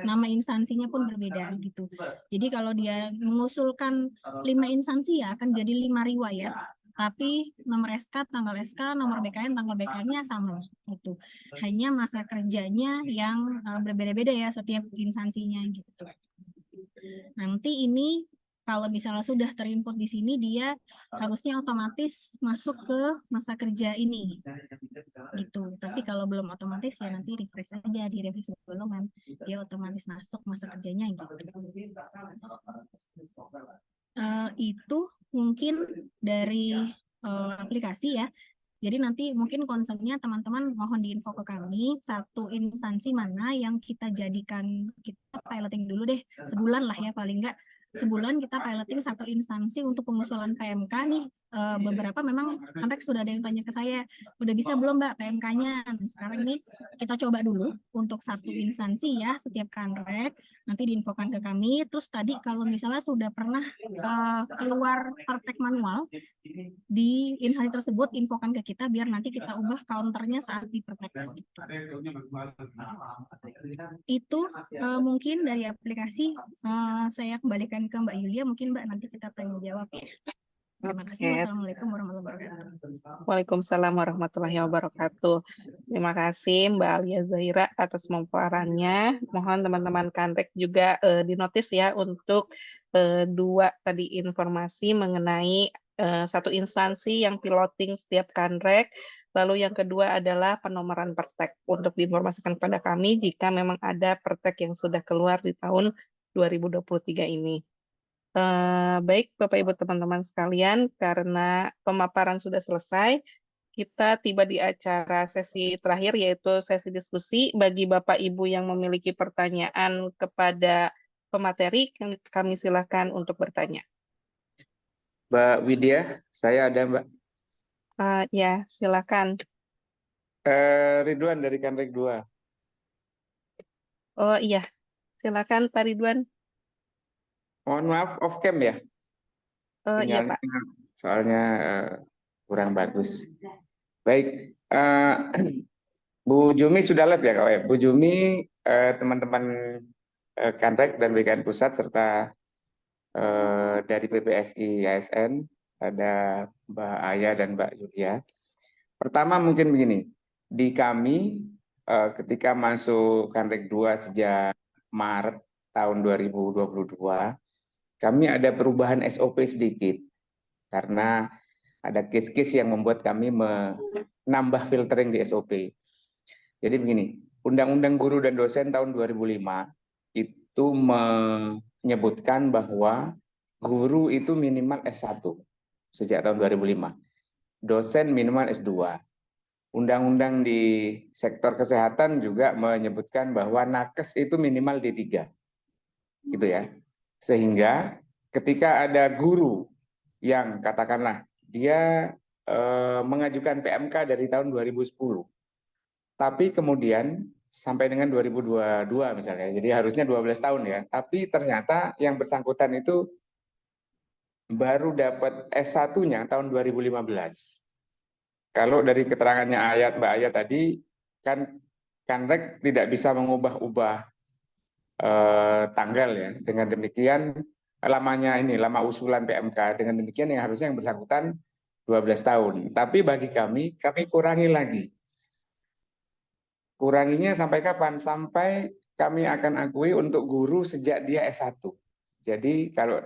nama instansinya pun berbeda gitu. Jadi kalau dia mengusulkan 5 instansi ya akan jadi 5 riwayat, tapi nomor SK, tanggal SK, nomor BKN, tanggal BKN-nya sama gitu. Hanya masa kerjanya yang berbeda-beda ya setiap instansinya gitu. Nanti ini kalau misalnya sudah terinput di sini, dia harusnya otomatis masuk ke masa kerja ini, gitu. Tapi kalau belum otomatis ya nanti refresh aja di revisi sebelumnya, dia otomatis masuk masa kerjanya gitu. Itu mungkin dari aplikasi ya. Jadi nanti mungkin concernnya teman-teman mohon diinfo ke kami satu instansi mana yang kita jadikan, kita piloting dulu deh sebulan lah ya, paling enggak sebulan kita piloting satu instansi untuk pengusulan PMK nih. Beberapa memang Kanrek sudah ada yang tanya ke saya, udah bisa belum Mbak PMK-nya? Nah, sekarang ini kita coba dulu untuk satu instansi ya setiap Kanrek, nanti diinfokan ke kami. Terus tadi kalau misalnya sudah pernah keluar praktek manual di instansi tersebut, infokan ke kita biar nanti kita ubah counternya saat dipraktekkan. Itu mungkin dari aplikasi. Saya kembalikan ke Mbak Yulia, mungkin Mbak nanti kita tanya jawab ya. Terima kasih. Oke. Wassalamualaikum warahmatullahi wabarakatuh. Waalaikumsalam warahmatullahi wabarakatuh. Terima kasih Mbak Alia Zaira atas pemaparannya. Mohon teman-teman Kanrek juga dinotis ya untuk dua tadi informasi mengenai satu instansi yang piloting setiap Kanrek. Lalu yang kedua adalah penomoran pertek untuk diinformasikan kepada kami jika memang ada pertek yang sudah keluar di tahun 2023 ini. Baik Bapak Ibu teman-teman sekalian, karena pemaparan sudah selesai, kita tiba di acara sesi terakhir yaitu sesi diskusi. Bagi Bapak Ibu yang memiliki pertanyaan kepada pemateri, kami silakan untuk bertanya. Mbak Widya, saya ada Mbak. Ya, silakan. Ridwan dari Kanrek 2. Oh iya, silakan Pak Ridwan. Mohon maaf off cam ya. Oh iya Sinyalnya Pak. soalnya kurang bagus. Baik, Bu Jumi sudah live ya Kak? Bu Jumi, teman-teman Kanrek dan BKN Pusat serta dari PPSI ASN, ada Mbak Aya dan Mbak Yulia. Pertama mungkin begini, di kami ketika masuk Kanrek 2 sejak Maret tahun 2022, kami ada perubahan SOP sedikit karena ada case-case yang membuat kami menambah filtering di SOP. Jadi begini, Undang-Undang Guru dan Dosen tahun 2005 itu menyebutkan bahwa guru itu minimal S1 sejak tahun 2005. Dosen minimal S2. Undang-undang di sektor kesehatan juga menyebutkan bahwa nakes itu minimal D3. Gitu ya. Sehingga ketika ada guru yang katakanlah dia mengajukan PMK dari tahun 2010, tapi kemudian sampai dengan 2022 misalnya, jadi harusnya 12 tahun ya, tapi ternyata yang bersangkutan itu baru dapat S1-nya tahun 2015. Kalau dari keterangannya Mbak Ayat tadi, kan Kanrek tidak bisa mengubah-ubah tanggal ya. Dengan demikian lama usulan PMK, dengan demikian yang harusnya yang bersangkutan 12 tahun. Tapi bagi kami kurangi lagi. Kuranginya sampai kapan? Sampai kami akan akui untuk guru sejak dia S1. Jadi kalau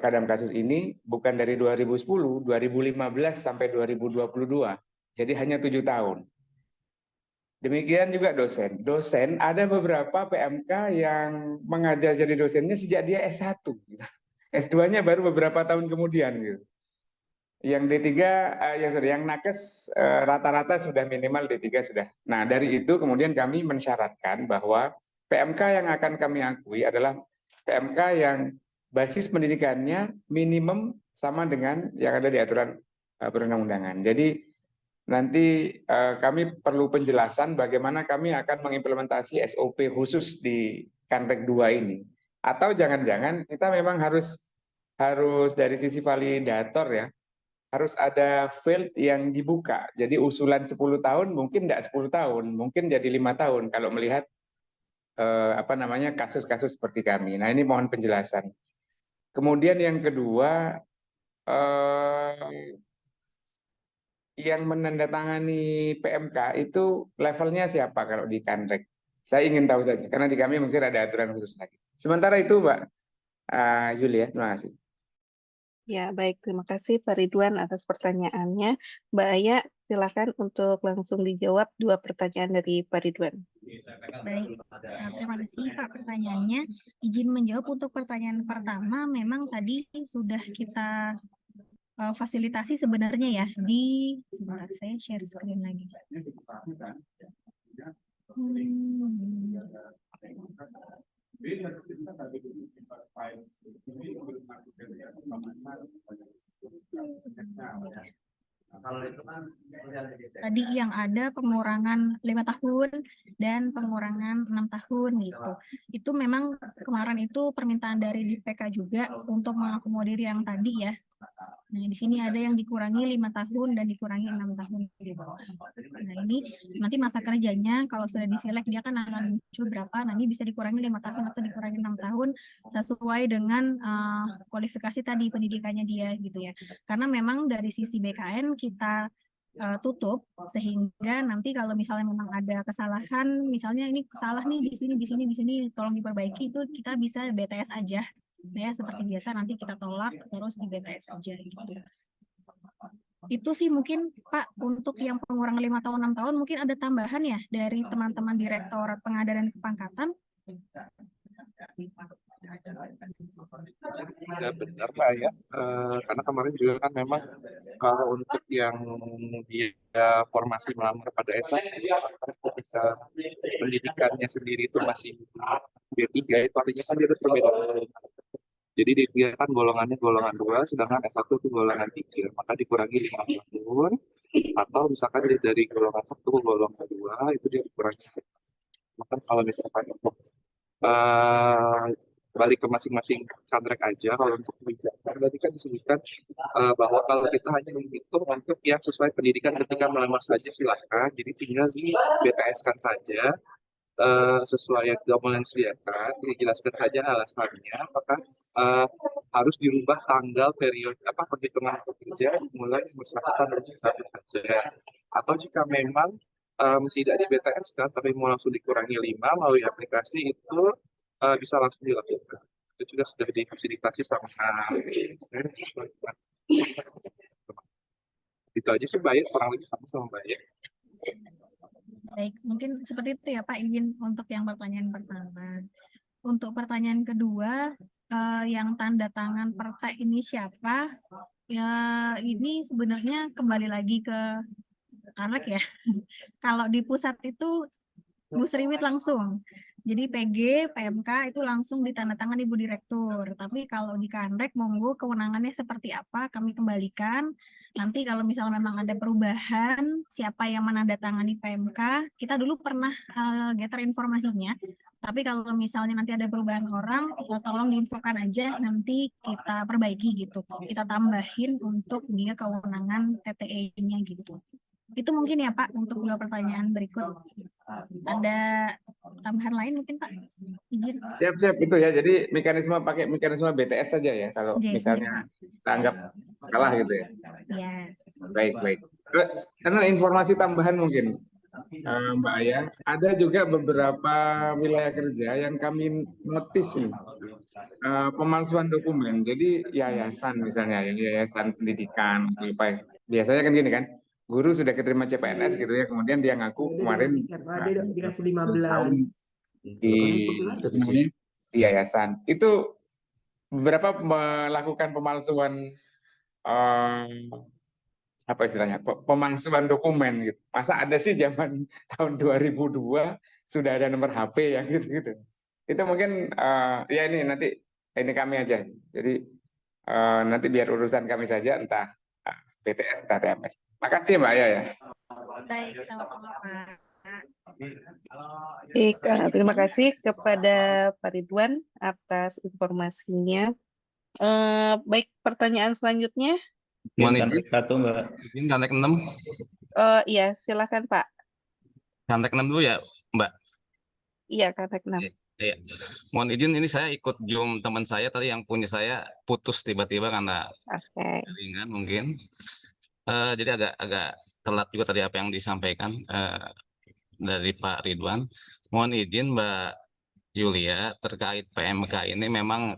dalam kasus ini bukan dari 2010, 2015 sampai 2022. Jadi hanya 7 tahun. Demikian juga dosen. Dosen ada beberapa PMK yang mengajar jadi dosennya sejak dia S1. S2-nya baru beberapa tahun kemudian gitu. Yang D3 yang nakes rata-rata sudah minimal D3 sudah. Nah, dari itu kemudian kami mensyaratkan bahwa PMK yang akan kami akui adalah PMK yang basis pendidikannya minimum sama dengan yang ada di aturan perundang-undangan. Jadi nanti kami perlu penjelasan bagaimana kami akan mengimplementasi SOP khusus di Kanrek 2 ini. Atau jangan-jangan kita memang harus dari sisi validator ya, harus ada field yang dibuka. Jadi usulan 10 tahun mungkin tidak 10 tahun, mungkin jadi 5 tahun kalau melihat kasus-kasus seperti kami. Nah, ini mohon penjelasan. Kemudian yang kedua, yang menandatangani PMK itu levelnya siapa kalau di Kanrek? Saya ingin tahu saja, karena di kami mungkin ada aturan khusus lagi. Sementara itu, Mbak Yulia, terima kasih. Ya, baik. Terima kasih Pak Ridwan atas pertanyaannya. Mbak Aya, silakan untuk langsung dijawab 2 pertanyaan dari Pak Ridwan. Baik, terima kasih Pak pertanyaannya. Izin menjawab untuk pertanyaan pertama, memang tadi sudah kita fasilitasi sebenarnya ya di, sebentar saya share screen lagi. Tadi yang ada pengurangan 5 tahun dan pengurangan 6 tahun gitu. Itu memang kemarin itu permintaan dari DPK juga untuk mengakomodir yang tadi ya. Nah, di sini ada yang dikurangi 5 tahun dan dikurangi 6 tahun gitu. Nah, ini nanti masa kerjanya kalau sudah diselect dia kan akan muncul berapa, nah ini bisa dikurangi 5 tahun atau dikurangi 6 tahun sesuai dengan kualifikasi tadi pendidikannya dia gitu ya. Karena memang dari sisi BKN kita tutup sehingga nanti kalau misalnya memang ada kesalahan, misalnya ini salah nih di sini tolong diperbaiki, itu kita bisa BTS aja ya, seperti biasa nanti kita tolak terus di BTS aja gitu. Itu sih mungkin Pak untuk yang pengurangan 5 tahun 6 tahun mungkin ada tambahan ya dari teman-teman Direktorat Pengadaran Kepangkatan. Ya benar Pak ya, karena kemarin juga kan memang kalau untuk yang dia formasi melamar pada S1, ketika pendidikannya sendiri itu masih D3, itu artinya kan dia ada perbedaan. Jadi dia kan golongannya golongan 2, sedangkan S1 itu golongan 3, maka dikurangi 5 tahun, atau misalkan dia dari golongan 1 ke golongan 2, itu dia dikurangi. Maka kalau misalkan untuk balik ke masing-masing kontrak aja, kalau untuk kebijakan tadi kan disebutkan bahwa kalau kita hanya menghitung untuk yang sesuai pendidikan ketika melamar saja silahkan, jadi tinggal di BTS-kan saja sesuai yang kamu sediakan, dijelaskan saja alasannya apakah harus dirubah tanggal periode perhitungan pekerja mulai bersangkutan dari satu saja, atau jika memang tidak di BTS kan tapi mau langsung dikurangi 5 melalui aplikasi itu bisa langsung dilakukan. Itu juga sudah difasilitasi sama itu aja sih Mbak, kurang lebih sama Mbak ya. Baik, mungkin seperti itu ya Pak, izin untuk yang pertanyaan pertama. Untuk pertanyaan kedua, yang tanda tangan partai ini siapa? Ya, ini sebenarnya kembali lagi ke Kanrek ya. Kalau di pusat itu Bu Sriwit langsung. Jadi PG, PMK itu langsung ditandatangani Ibu Direktur. Tapi kalau di Kanrek, monggo kewenangannya seperti apa kami kembalikan. Nanti kalau misalnya memang ada perubahan, siapa yang menandatangani PMK, kita dulu pernah gather informasinya. Tapi kalau misalnya nanti ada perubahan orang, tolong diinfokan aja, nanti kita perbaiki gitu. Kita tambahin untuk dia kewenangan TTE-nya gitu. Itu mungkin ya Pak untuk 2 pertanyaan berikut. Ada tambahan lain mungkin Pak? Izin. Siap itu ya. Jadi pakai mekanisme BTS saja ya kalau misalnya kita anggap salah gitu ya. Ya. Baik. Karena informasi tambahan mungkin Mbak Aya, ada juga beberapa wilayah kerja yang kami notis nih pemalsuan dokumen. Jadi yayasan misalnya, yayasan pendidikan, biasanya kan gini kan, guru sudah keterima CPNS gitu ya, kemudian dia ngaku kemarin dikasih 15 tahun di yayasan. Itu beberapa melakukan pemalsuan pemalsuan dokumen gitu. Masa ada sih zaman tahun 2002 sudah ada nomor HP yang gitu-gitu. Itu mungkin ya ini kami aja. Jadi nanti biar urusan kami saja, entah BTS entah TMS. Makasih Mbak Aya ya. Baik, sama-sama Pak. Baik, terima kasih kepada Pak Ridwan atas informasinya. Baik, pertanyaan selanjutnya. Mohon izin satu Mbak. Izin Kantek 6. Iya, silakan Pak. Kantek 6 dulu ya Mbak. Iya, Kantek 6. Iya. Mohon izin ini saya ikut Zoom teman saya tadi yang punya saya putus tiba-tiba karena ringan mungkin. Jadi agak telat juga tadi apa yang disampaikan dari Pak Ridwan. Mohon izin Mbak Yulia terkait PMK ini memang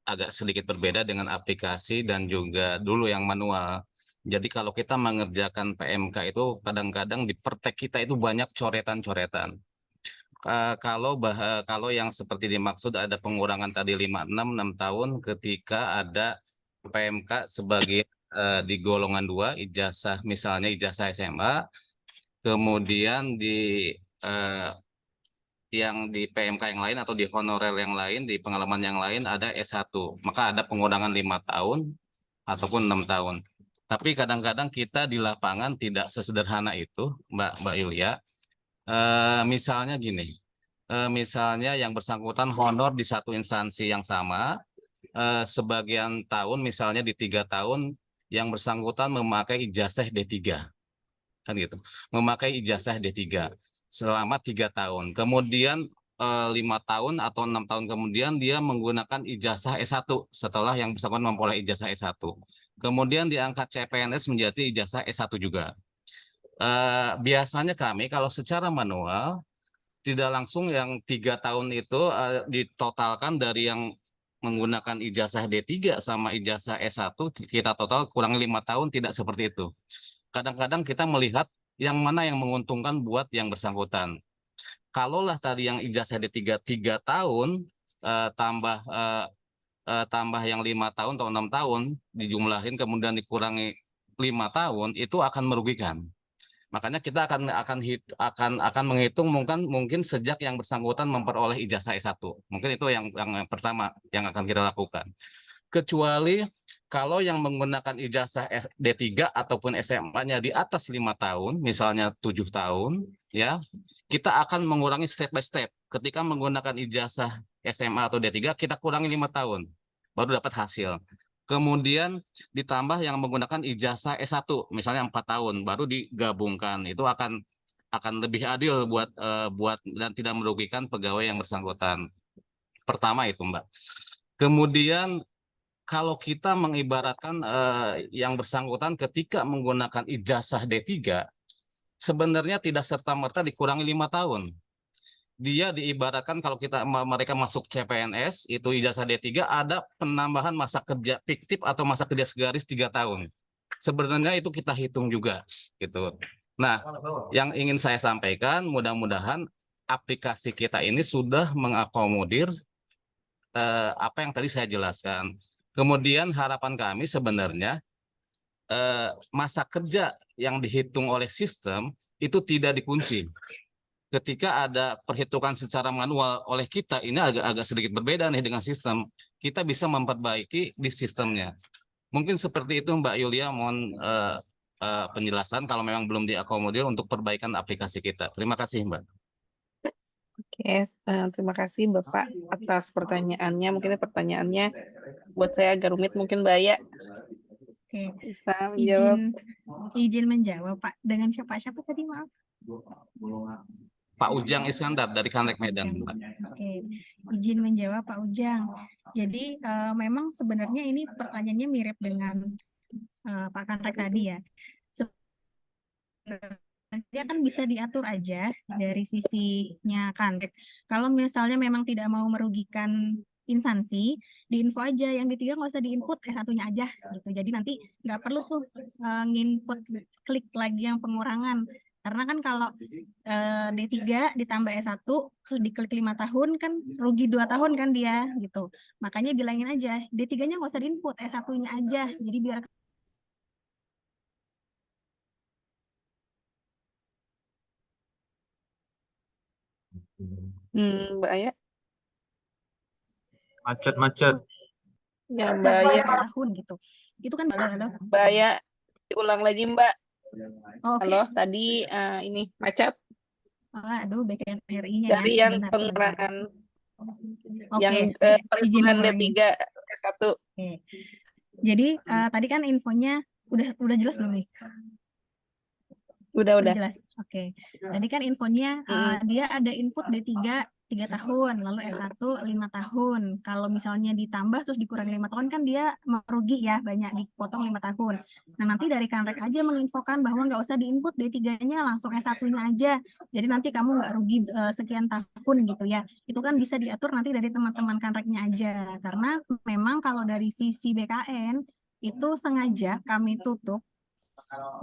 agak sedikit berbeda dengan aplikasi dan juga dulu yang manual. Jadi kalau kita mengerjakan PMK itu kadang-kadang di pertek kita itu banyak coretan-coretan. Kalau yang seperti dimaksud ada pengurangan tadi 6 tahun ketika ada PMK sebagai di golongan 2 ijazah, misalnya ijazah SMA, kemudian eh, yang di PMK yang lain atau di honorer yang lain, di pengalaman yang lain ada S1, maka ada pengurangan 5 tahun ataupun 6 tahun. Tapi kadang-kadang kita di lapangan tidak sesederhana itu, Mbak Yulia. Misalnya gini, misalnya yang bersangkutan honor di satu instansi yang sama, sebagian tahun, misalnya di 3 tahun, yang bersangkutan memakai ijazah D3. Kan gitu, memakai ijazah D3 selama 3 tahun. Kemudian 5 tahun atau 6 tahun kemudian dia menggunakan ijazah S1 setelah yang bersangkutan memperoleh ijazah S1. Kemudian diangkat CPNS menjadi ijazah S1 juga. Biasanya kami kalau secara manual tidak langsung yang 3 tahun itu ditotalkan dari yang menggunakan ijazah D3 sama ijazah S1, kita total kurang 5 tahun, tidak seperti itu. Kadang-kadang kita melihat yang mana yang menguntungkan buat yang bersangkutan. Kalaulah tadi yang ijazah D3 3 tahun tambah yang 5 tahun atau 6 tahun dijumlahin kemudian dikurangi 5 tahun, itu akan merugikan. Makanya kita akan menghitung mungkin sejak yang bersangkutan memperoleh ijazah S1. Mungkin itu yang pertama yang akan kita lakukan. Kecuali kalau yang menggunakan ijazah D3 ataupun SMA-nya di atas 5 tahun, misalnya 7 tahun, ya, kita akan mengurangi step by step. Ketika menggunakan ijazah SMA atau D3, kita kurangi 5 tahun, baru dapat hasil. Kemudian ditambah yang menggunakan ijazah S1, misalnya 4 tahun, baru digabungkan. Itu akan lebih adil buat dan tidak merugikan pegawai yang bersangkutan. Pertama itu, Mbak. Kemudian kalau kita mengibaratkan yang bersangkutan ketika menggunakan ijazah D3, sebenarnya tidak serta-merta dikurangi 5 tahun. Dia diibaratkan kalau mereka masuk CPNS, itu ijazah D3, ada penambahan masa kerja fiktif atau masa kerja segaris 3 tahun. Sebenarnya itu kita hitung juga, gitu. Nah, yang ingin saya sampaikan, mudah-mudahan aplikasi kita ini sudah mengakomodir apa yang tadi saya jelaskan. Kemudian harapan kami sebenarnya masa kerja yang dihitung oleh sistem itu tidak dikunci. Ketika ada perhitungan secara manual oleh kita, ini agak sedikit berbeda nih dengan sistem. Kita bisa memperbaiki di sistemnya. Mungkin seperti itu Mbak Yulia, mohon penjelasan kalau memang belum diakomodir untuk perbaikan aplikasi kita. Terima kasih Mbak. Oke, terima kasih Bapak atas pertanyaannya. Mungkin pertanyaannya buat saya agak rumit, mungkin Mbak Aya bisa menjawab. Izin menjawab Pak. Dengan siapa tadi, maaf? Pak Ujang Iskandar dari Kanrek Medan. Oke, izin menjawab Pak Ujang. Jadi memang sebenarnya ini pertanyaannya mirip dengan Pak Kanrek tadi ya. Dia kan bisa diatur aja dari sisinya Kanrek. Kalau misalnya memang tidak mau merugikan instansi, diinfo aja yang D3 nggak usah diinput, S1-nya aja gitu. Jadi nanti nggak perlu tuh nginput klik lagi yang pengurangan. Karena kan kalau D3 ditambah S1 terus diklik 5 tahun kan rugi 2 tahun kan dia gitu. Makanya bilangin aja D3-nya nggak usah diinput, S1-nya aja. Jadi biar Mbak Aya? Macet. Ya Mbak Aya. Tahun gitu. Itu kan halo. Mbak Aya, diulang lagi Mbak. Oh, halo, tadi ini macet. Aduh, BKNRI-nya Dari ya. yang pengurangan yang izin perhitungan mengulangi. D3 S1. Oke. Jadi tadi kan infonya udah jelas belum nih? Udah. Jelas. Oke. Tadi kan infonya dia ada input D3 3 tahun, lalu S1 5 tahun. Kalau misalnya ditambah terus dikurangi 5 tahun kan dia merugi ya, banyak dipotong 5 tahun. Nah, nanti dari Kanrek aja menginfokan bahwa nggak usah diinput D3-nya, langsung S1-nya aja. Jadi nanti kamu nggak rugi sekian tahun gitu ya. Itu kan bisa diatur nanti dari teman-teman Kanreknya aja. Karena memang kalau dari sisi BKN itu sengaja kami tutup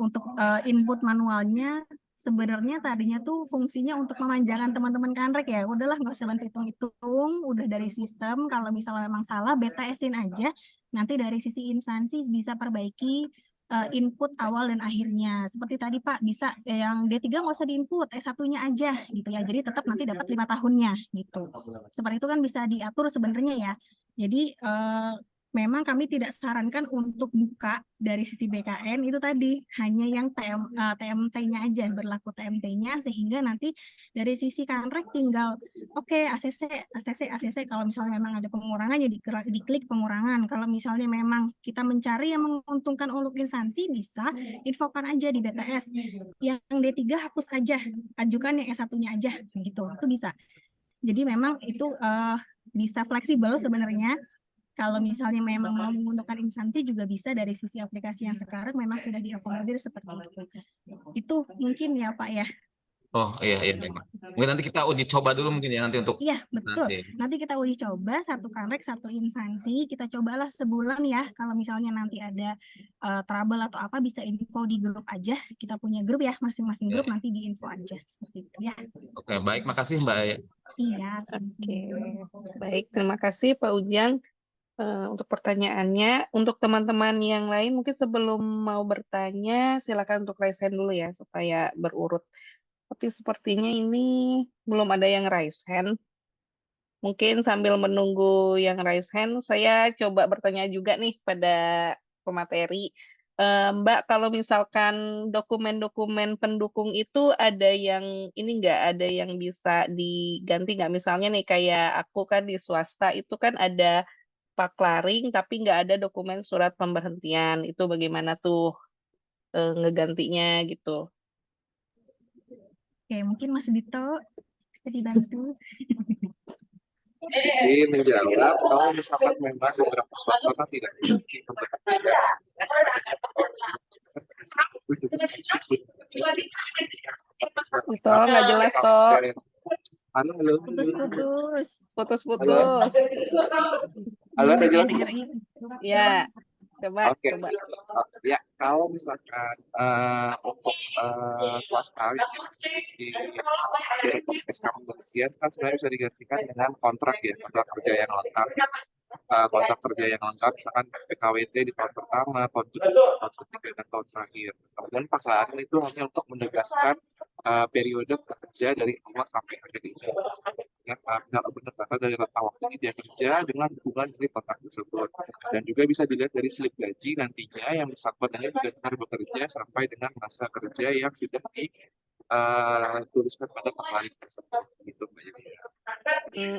untuk input manualnya. Sebenarnya tadinya tuh fungsinya untuk memanjakan teman-teman Kanrek ya. Udahlah nggak usah bantu hitung-hitung, udah dari sistem. Kalau misalnya memang salah, BTS-in aja. Nanti dari sisi instansi bisa perbaiki input awal dan akhirnya. Seperti tadi Pak, bisa yang D3 nggak usah diinput, S1-nya aja gitu ya. Jadi tetap nanti dapat 5 tahunnya gitu. Seperti itu kan bisa diatur sebenarnya ya. Jadi memang kami tidak sarankan untuk buka dari sisi BKN itu tadi hanya yang TMT-nya aja, berlaku TMT-nya, sehingga nanti dari sisi Kanrek tinggal oke, ACC kalau misalnya memang ada pengurangan ya diklik pengurangan. Kalau misalnya memang kita mencari yang menguntungkan untuk instansi, bisa infokan aja di BTS. Yang D3 hapus aja, ajukan yang S1-nya aja gitu. Itu bisa. Jadi memang itu bisa fleksibel sebenarnya. Kalau misalnya memang mau menguntungkan instansi juga bisa dari sisi aplikasi yang sekarang memang sudah diakomodir seperti itu. Itu mungkin ya Pak ya. Oh iya. Mungkin nanti kita uji coba dulu mungkin ya nanti untuk Iya betul. Nanti kita uji coba satu Kanrek satu instansi. Kita cobalah sebulan ya. Kalau misalnya nanti ada trouble atau apa bisa info di grup aja. Kita punya grup ya, masing-masing grup nanti diinfo aja seperti itu ya. Oke, baik, makasih Mbak. Iya. Oke, baik, terima kasih Pak Ujang untuk pertanyaannya. Untuk teman-teman yang lain mungkin sebelum mau bertanya silakan untuk raise hand dulu ya supaya berurut. Tapi sepertinya ini belum ada yang raise hand. Mungkin sambil menunggu yang raise hand, saya coba bertanya juga nih pada pemateri. Mbak, kalau misalkan dokumen-dokumen pendukung itu ada yang ini nggak, ada yang bisa diganti nggak? Misalnya nih kayak aku kan di swasta itu kan ada paklaring tapi nggak ada dokumen surat pemberhentian. Itu bagaimana tuh ngegantinya gitu? Oke, mungkin Mas Dito bisa dibantu. Izin menjawab, kalau misalkan memang beberapa swasta tidak memiliki keberhasilan. Itu nggak jelas toh. Halo. Putus-putus. Halo, udah jelas? Ya, coba. Oke. Ya, kalau misalkan untuk swasta di SK pemberhentian kan sebenarnya bisa digantikan dengan kontrak ya, kontrak kerja yang lengkap. Kontrak kerja yang lengkap, misalkan PKWT di tahun pertama, tahun ketiga, dan tahun terakhir. Kemudian paksaan itu hanya untuk menegaskan periode kerja dari awal sampai akhir ini. Ya, benar kata dari rentang waktu ini dia kerja dengan hubungan dari kontrak tersebut. Dan juga bisa dilihat dari slip gaji nantinya yang bersangkutan ini benar bekerja sampai dengan masa kerja yang sudah dituliskan pada paklaring tersebut. Gitu, Mbak Yuni.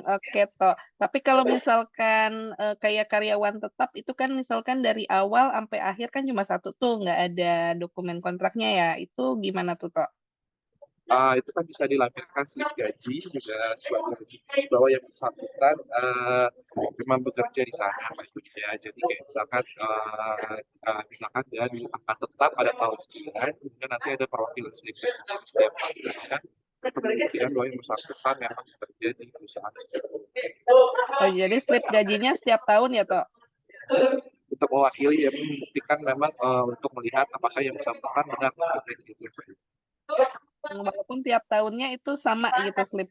Oke toh. Tapi kalau misalkan kayak karyawan tetap itu kan misalkan dari awal sampai akhir kan cuma satu tuh, nggak ada dokumen kontraknya ya. Itu gimana tuh toh? Itu kan bisa dilampirkan slip gaji juga sebagai bukti bahwa yang bersangkutan memang bekerja di sana, Pak Yuni ya. Jadi kayak misalkan dia akan tetap pada tahun sekian, kemudian nanti ada perwakilan slip gaji setiap bulannya. Kemudian bahwa yang bersangkutan memang bekerja di perusahaan tersebut. Oh, jadi slip gajinya setiap tahun ya toh? Untuk mewakili yang membuktikan memang untuk melihat apakah yang bersangkutan benar bekerja di situ. Walaupun tiap tahunnya itu sama gitu slip.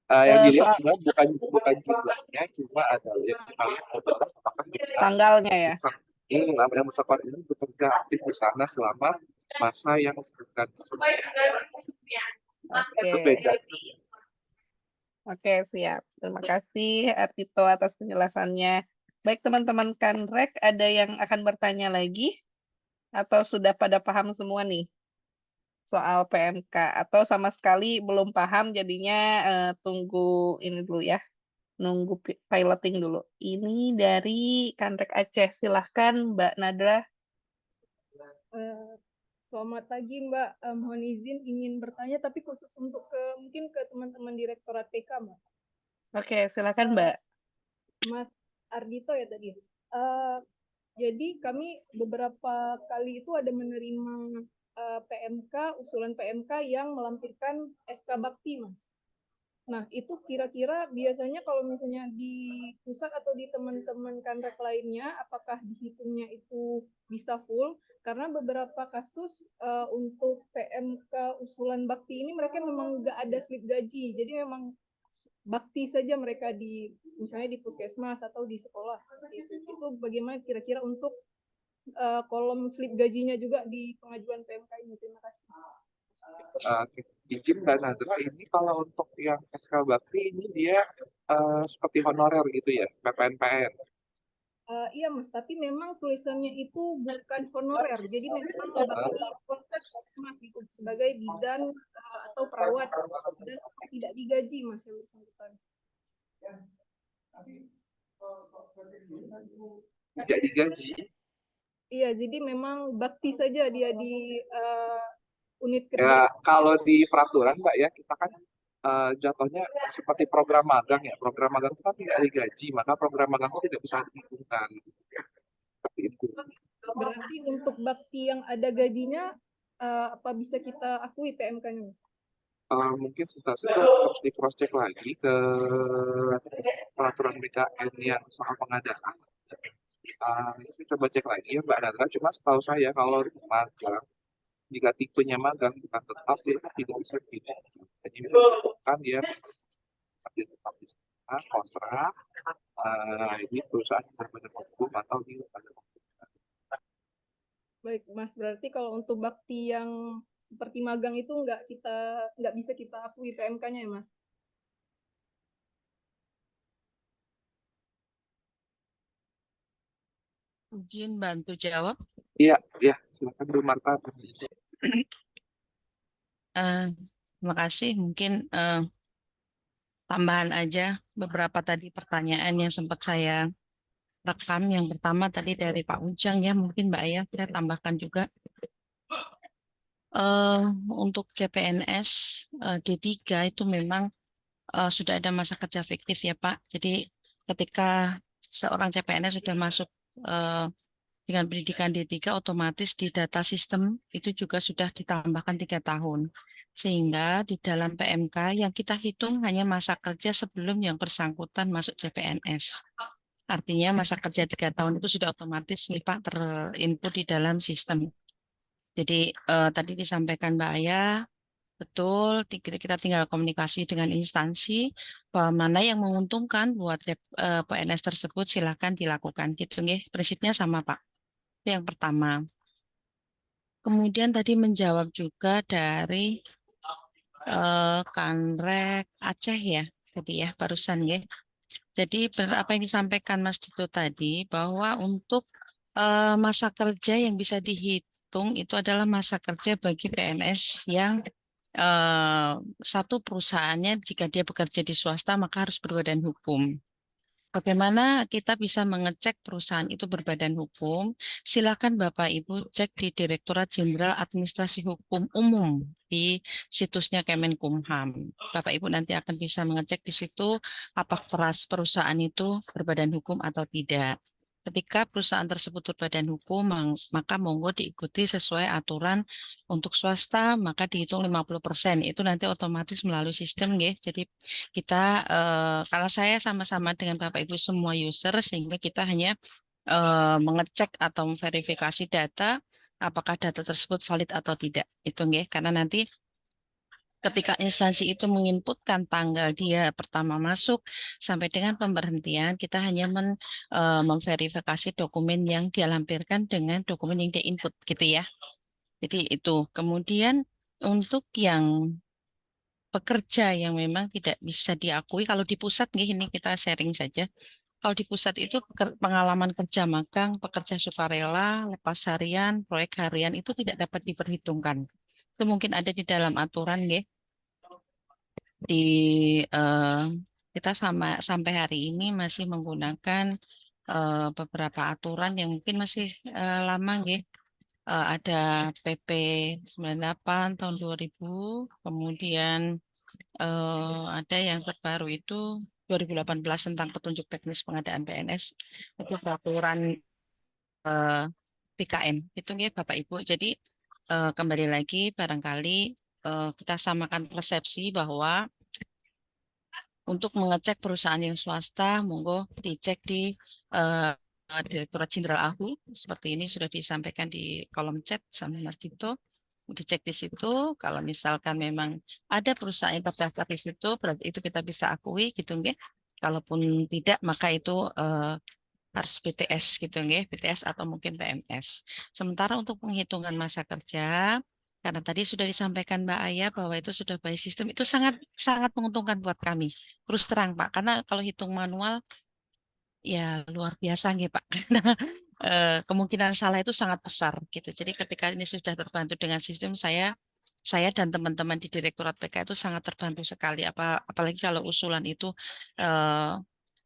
Yang dilihat sebenarnya bukan jumlahnya, cuma ada yang kita lihat adalah apakah tanggalnya ya. Yang bersangkutan ini bekerja aktif di sana selama masa yang sedang Oke, siap. Terima kasih Artito atas penjelasannya. Baik teman-teman Kanrek, ada yang akan bertanya lagi? Atau sudah pada paham semua nih soal PMK? Atau sama sekali belum paham jadinya tunggu ini dulu ya, nunggu piloting dulu. Ini dari Kanrek Aceh, silahkan Mbak Nadra. Selamat pagi Mbak. Mohon izin ingin bertanya tapi khusus untuk mungkin ke teman-teman Direktorat PK Mbak. Oke, silakan Mbak. Mas Ardito ya tadi. Jadi kami beberapa kali itu ada menerima PMK, usulan PMK yang melampirkan SK Bakti Mas. Nah, itu kira-kira biasanya kalau misalnya di pusat atau di teman-teman kanrek lainnya, apakah dihitungnya itu bisa full? Karena beberapa kasus untuk PMK usulan bakti ini mereka memang nggak ada slip gaji, jadi memang bakti saja mereka misalnya di puskesmas atau di sekolah. Itu bagaimana kira-kira untuk kolom slip gajinya juga di pengajuan PMK ini? Terima kasih. Izin Mbak Nadra, ini kalau untuk yang SK Bakti ini dia seperti honorer gitu ya, PPNPN. Iya Mas, tapi memang tulisannya itu bukan honorer, jadi memang bakti proses Mas gitu sebagai bidan atau perawat dan tidak digaji Mas yang bersangkutan. Tidak digaji. Iya, jadi memang bakti saja dia di unit kerja. Ya, kalau di peraturan Mbak ya, kita kan jatuhnya seperti program magang ya. Program magang itu kan tidak digaji, maka program magang itu tidak bisa dihitungkan. Seperti itu. Berarti untuk bakti yang ada gajinya, apa bisa kita akui PMK-nya Mas? Mungkin sebentar saja harus di cross check lagi ke peraturan BKN yang soal pengadaan. Saya coba cek lagi ya Mbak Nadra. Cuma setahu saya kalau magang, jika tipenya magang bukan tetap, dia tidak bisa dihitung. Jadi kan dia tetap di sana, kontrak, ini perusahaan berbadan hukum atau di badan hukum. Baik Mas, berarti kalau untuk bakti yang seperti magang itu nggak bisa kita akui PMK-nya ya Mas? Izin bantu jawab. Iya, iya, silakan Bu Marta. Terima kasih. Mungkin tambahan aja beberapa tadi pertanyaan yang sempat saya rekam. Yang pertama tadi dari Pak Ujang ya, mungkin Mbak Aya, saya tambahkan juga. Untuk CPNS D3 itu memang sudah ada masa kerja fiktif ya Pak. Jadi ketika seorang CPNS sudah masuk dengan pendidikan D3, otomatis di data sistem itu juga sudah ditambahkan 3 tahun. Sehingga di dalam PMK yang kita hitung hanya masa kerja sebelum yang bersangkutan masuk CPNS. Artinya masa kerja 3 tahun itu sudah otomatis nih Pak terinput di dalam sistem. Jadi tadi disampaikan Mbak Aya, betul, kita tinggal komunikasi dengan instansi bahwa mana yang menguntungkan buat PNS tersebut silakan dilakukan. Gitu nggih. Prinsipnya sama Pak. Itu yang pertama. Kemudian tadi menjawab juga dari Kanrek Aceh ya, tadi ya barusan ya. Jadi apa yang disampaikan Mas Dito tadi bahwa untuk masa kerja yang bisa dihitung itu adalah masa kerja bagi PNS yang satu perusahaannya jika dia bekerja di swasta maka harus berbadan hukum. Bagaimana kita bisa mengecek perusahaan itu berbadan hukum? Silakan Bapak Ibu cek di Direktorat Jenderal Administrasi Hukum Umum di situsnya Kemenkumham. Bapak Ibu nanti akan bisa mengecek di situ apakah perusahaan itu berbadan hukum atau tidak. Ketika perusahaan tersebut berbadan hukum, maka monggo diikuti sesuai aturan untuk swasta, maka dihitung 50%. Itu nanti otomatis melalui sistem, ya. Jadi kita, kalau saya sama-sama dengan Bapak Ibu semua user, sehingga kita hanya mengecek atau memverifikasi data, apakah data tersebut valid atau tidak. Itu, ya. Karena nanti ketika instansi itu menginputkan tanggal dia pertama masuk sampai dengan pemberhentian, kita hanya memverifikasi dokumen yang dia lampirkan dengan dokumen yang dia input, gitu ya. Jadi itu. Kemudian untuk yang pekerja yang memang tidak bisa diakui, kalau di pusat, ini kita sharing saja. Kalau di pusat itu pengalaman kerja magang, pekerja sukarela, lepas harian, proyek harian itu tidak dapat diperhitungkan. Itu mungkin ada di dalam aturan, kita sampai hari ini masih menggunakan beberapa aturan yang mungkin masih lama, ada PP 98 tahun 2000, kemudian ada yang terbaru itu 2018 tentang petunjuk teknis pengadaan PNS, itu peraturan PKN itu ya Bapak Ibu. Jadi kembali lagi barangkali kita samakan persepsi bahwa untuk mengecek perusahaan yang swasta, monggo dicek di Direktorat Jenderal AHU. Seperti ini sudah disampaikan di kolom chat sama Mas Tito. Dicek di situ. Kalau misalkan memang ada perusahaan yang terdaftar di situ, berarti itu kita bisa akui gitu nggih. Kalaupun tidak, maka itu harus BTS gitu nggih, BTS atau mungkin TMS. Sementara untuk penghitungan masa kerja, karena tadi sudah disampaikan Mbak Aya bahwa itu sudah by system, itu sangat sangat menguntungkan buat kami. Terus terang Pak, karena kalau hitung manual ya luar biasa nggih Pak. Karena kemungkinan salah itu sangat besar gitu. Jadi ketika ini sudah terbantu dengan sistem, saya dan teman-teman di Direktorat PK itu sangat terbantu sekali. Apalagi kalau usulan itu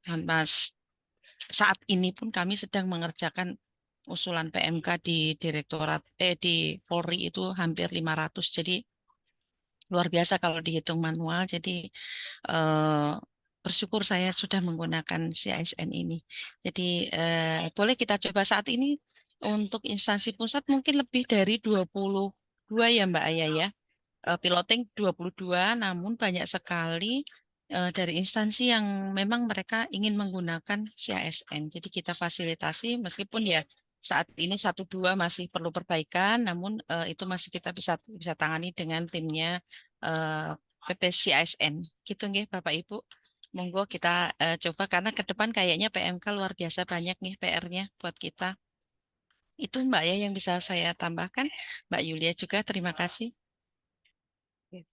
Mas, saat ini pun kami sedang mengerjakan usulan PMK di di Polri itu hampir 500. Jadi luar biasa kalau dihitung manual. Jadi bersyukur saya sudah menggunakan CISN ini. Jadi boleh kita coba saat ini untuk instansi pusat mungkin lebih dari 22 ya Mbak Aya ya. Piloting 22, namun banyak sekali dari instansi yang memang mereka ingin menggunakan CISN. Jadi kita fasilitasi meskipun ya saat ini 1-2 masih perlu perbaikan, namun itu masih kita bisa tangani dengan timnya PP CISN. Gitu nggih Bapak Ibu. Monggo kita coba karena ke depan kayaknya PMK luar biasa banyak nih PR-nya buat kita. Itu Mbak ya yang bisa saya tambahkan. Mbak Yulia juga terima kasih.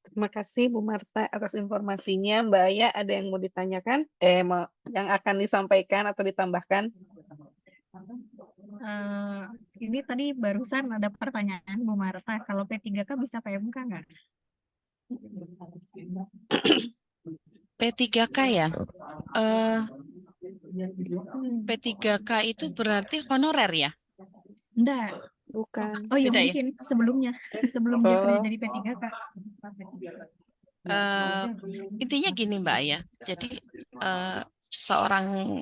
Terima kasih Bu Marta atas informasinya. Mbak Aya ada yang mau ditanyakan? Yang akan disampaikan atau ditambahkan? Ini tadi barusan ada pertanyaan Bu Marta, kalau P3K bisa PMK nggak? P3K ya? P3K itu berarti honorer ya? Enggak. Bukan. Oh iya Beda ya? mungkin sebelumnya, sebelum dia kerja jadi P3K. Intinya gini Mbak ya, jadi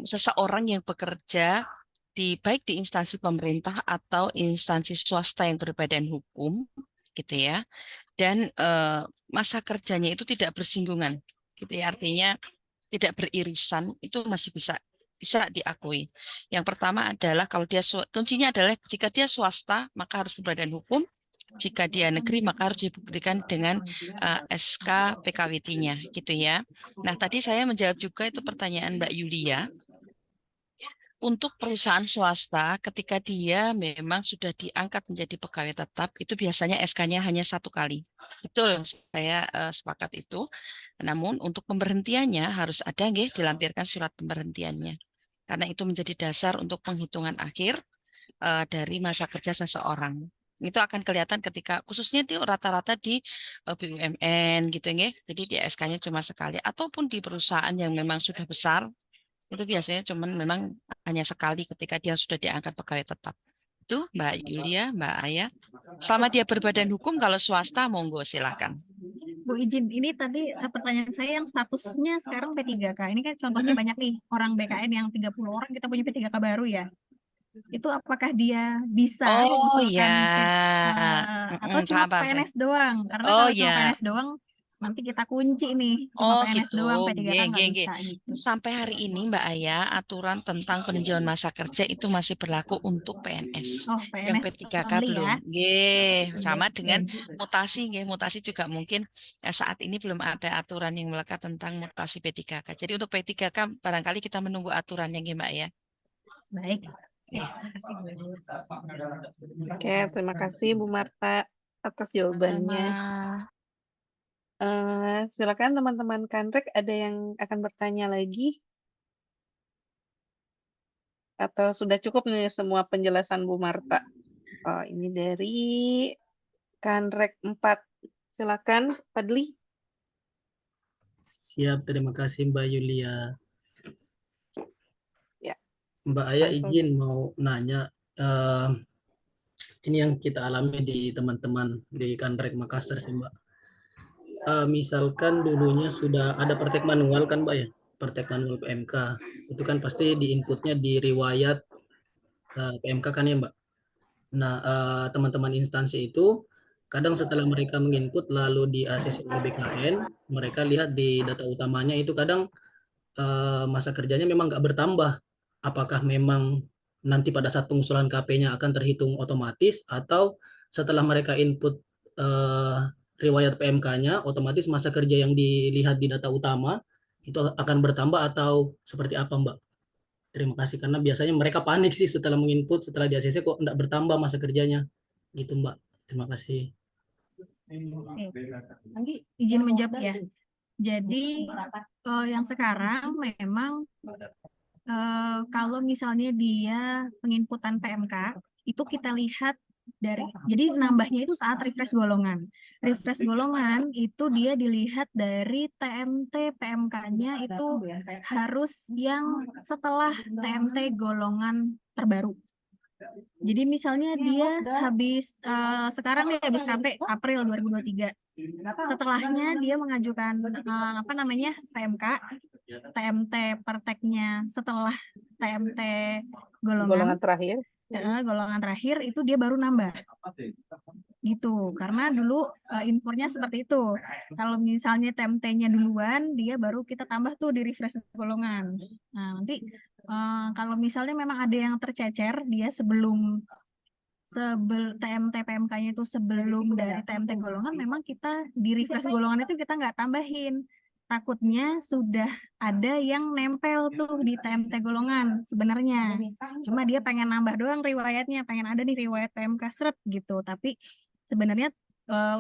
seseorang yang bekerja baik di instansi pemerintah atau instansi swasta yang berbadan hukum, gitu ya, dan masa kerjanya itu tidak bersinggungan, gitu ya, artinya tidak beririsan, itu masih bisa diakui. Yang pertama adalah kalau dia kuncinya adalah jika dia swasta maka harus berbadan hukum. Jika dia negeri maka harus dibuktikan dengan SK PKWT-nya gitu ya. Nah, tadi saya menjawab juga itu pertanyaan Mbak Yulia. Untuk perusahaan swasta ketika dia memang sudah diangkat menjadi pegawai tetap itu biasanya SK-nya hanya 1 kali. Betul, saya sepakat itu. Namun untuk pemberhentiannya harus ada nggih dilampirkan surat pemberhentiannya. Karena itu menjadi dasar untuk penghitungan akhir dari masa kerja seseorang. Itu akan kelihatan ketika khususnya di rata-rata di BUMN gitu ya. Jadi di SK-nya cuma sekali ataupun di perusahaan yang memang sudah besar itu biasanya cuma memang hanya sekali ketika dia sudah diangkat pegawai tetap. Itu Mbak Yulia, Mbak Aya. Selama dia berbadan hukum kalau swasta monggo silakan. Bu izin, ini tadi pertanyaan saya yang statusnya sekarang P3K. Ini kan contohnya banyak nih orang BKN yang 30 orang kita punya P3K baru ya. Itu apakah dia bisa mengusulkan atau cuma PNS doang? Karena kalau cuma PNS doang nanti kita kunci nih, cuma PNS gitu. doang, P3K nggak bisa gitu. Sampai hari ini Mbak Aya, aturan tentang peninjauan masa kerja itu masih berlaku untuk PNS. Oh, Yang PNS P3K belum. Sama dengan mutasi, mutasi juga mungkin saat ini belum ada aturan yang melekat tentang mutasi P3K. Jadi untuk P3K barangkali kita menunggu aturannya Mbak ya. Baik. Oke, terima kasih Bu Marta atas jawabannya. Silakan teman-teman Kanrek, ada yang akan bertanya lagi? Atau sudah cukup nih semua penjelasan Bu Marta? Ini dari Kanrek 4. Silakan, Fadli. Siap, terima kasih Mbak Yulia. Ya. Mbak Aya izin mau nanya, Ini yang kita alami di teman-teman di Kanrek Makassar sih Mbak. Misalkan dulunya sudah ada praktek manual kan Mbak ya, praktek manual PMK. Itu kan pasti di inputnya di riwayat PMK kan ya Mbak. Nah, teman-teman instansi itu kadang setelah mereka menginput lalu di ACC oleh BKN, mereka lihat di data utamanya itu kadang masa kerjanya memang nggak bertambah. Apakah memang nanti pada saat pengusulan KP-nya akan terhitung otomatis atau setelah mereka input eh, riwayat PMK-nya, otomatis masa kerja yang dilihat di data utama itu akan bertambah atau seperti apa, Mbak? Terima kasih karena biasanya mereka panik sih setelah menginput, setelah di ACC kok enggak bertambah masa kerjanya. Gitu, Mbak. Terima kasih. Nanti izin menjawab ya. Jadi yang sekarang memang kalau misalnya dia penginputan PMK itu kita lihat dari, jadi nambahnya itu saat refresh golongan. Refresh golongan itu dia dilihat dari TMT PMK-nya itu harus yang setelah TMT golongan terbaru. Jadi misalnya dia habis sekarang dia habis KP April 2023. Setelahnya dia mengajukan apa namanya PMK, TMT perteknya setelah TMT Golongan terakhir. golongan terakhir itu dia baru nambah gitu, karena dulu infonya seperti itu. Kalau misalnya TMT-nya duluan, dia baru kita tambah tuh di refresh golongan. Nah, nanti kalau misalnya memang ada yang tercecer, dia sebelum TMT PMK-nya itu sebelum dari TMT golongan, memang kita di refresh golongan itu kita nggak tambahin. Takutnya sudah ada yang nempel tuh di TMT golongan sebenarnya. Cuma dia pengen nambah doang riwayatnya, pengen ada nih riwayat PMK seret gitu. Tapi sebenarnya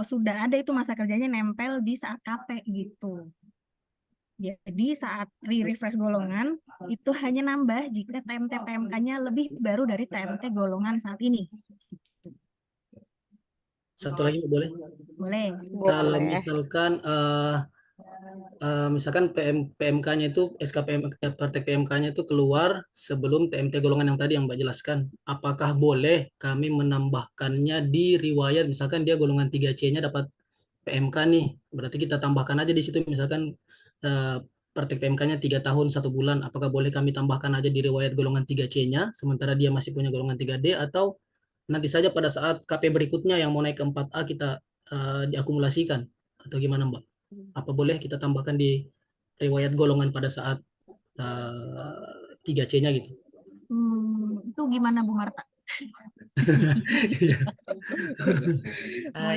sudah ada itu masa kerjanya nempel di saat KP gitu. Jadi saat refresh golongan itu hanya nambah jika TMT PMK-nya lebih baru dari TMT golongan saat ini. Satu lagi boleh? Boleh. Kalau misalkan misalkan PMK-nya itu praktek PMK-nya itu keluar sebelum TMT golongan yang tadi yang Mbak jelaskan. Apakah boleh kami menambahkannya di riwayat, misalkan dia golongan 3C-nya dapat PMK nih, berarti kita tambahkan aja di situ misalkan praktek PMK-nya 3 tahun 1 bulan, apakah boleh kami tambahkan aja di riwayat golongan 3C-nya sementara dia masih punya golongan 3D, atau nanti saja pada saat KP berikutnya yang mau naik ke 4A kita diakumulasikan atau gimana Mbak? Apa boleh kita tambahkan di riwayat golongan pada saat 3C-nya gitu? Itu gimana Bu Marta?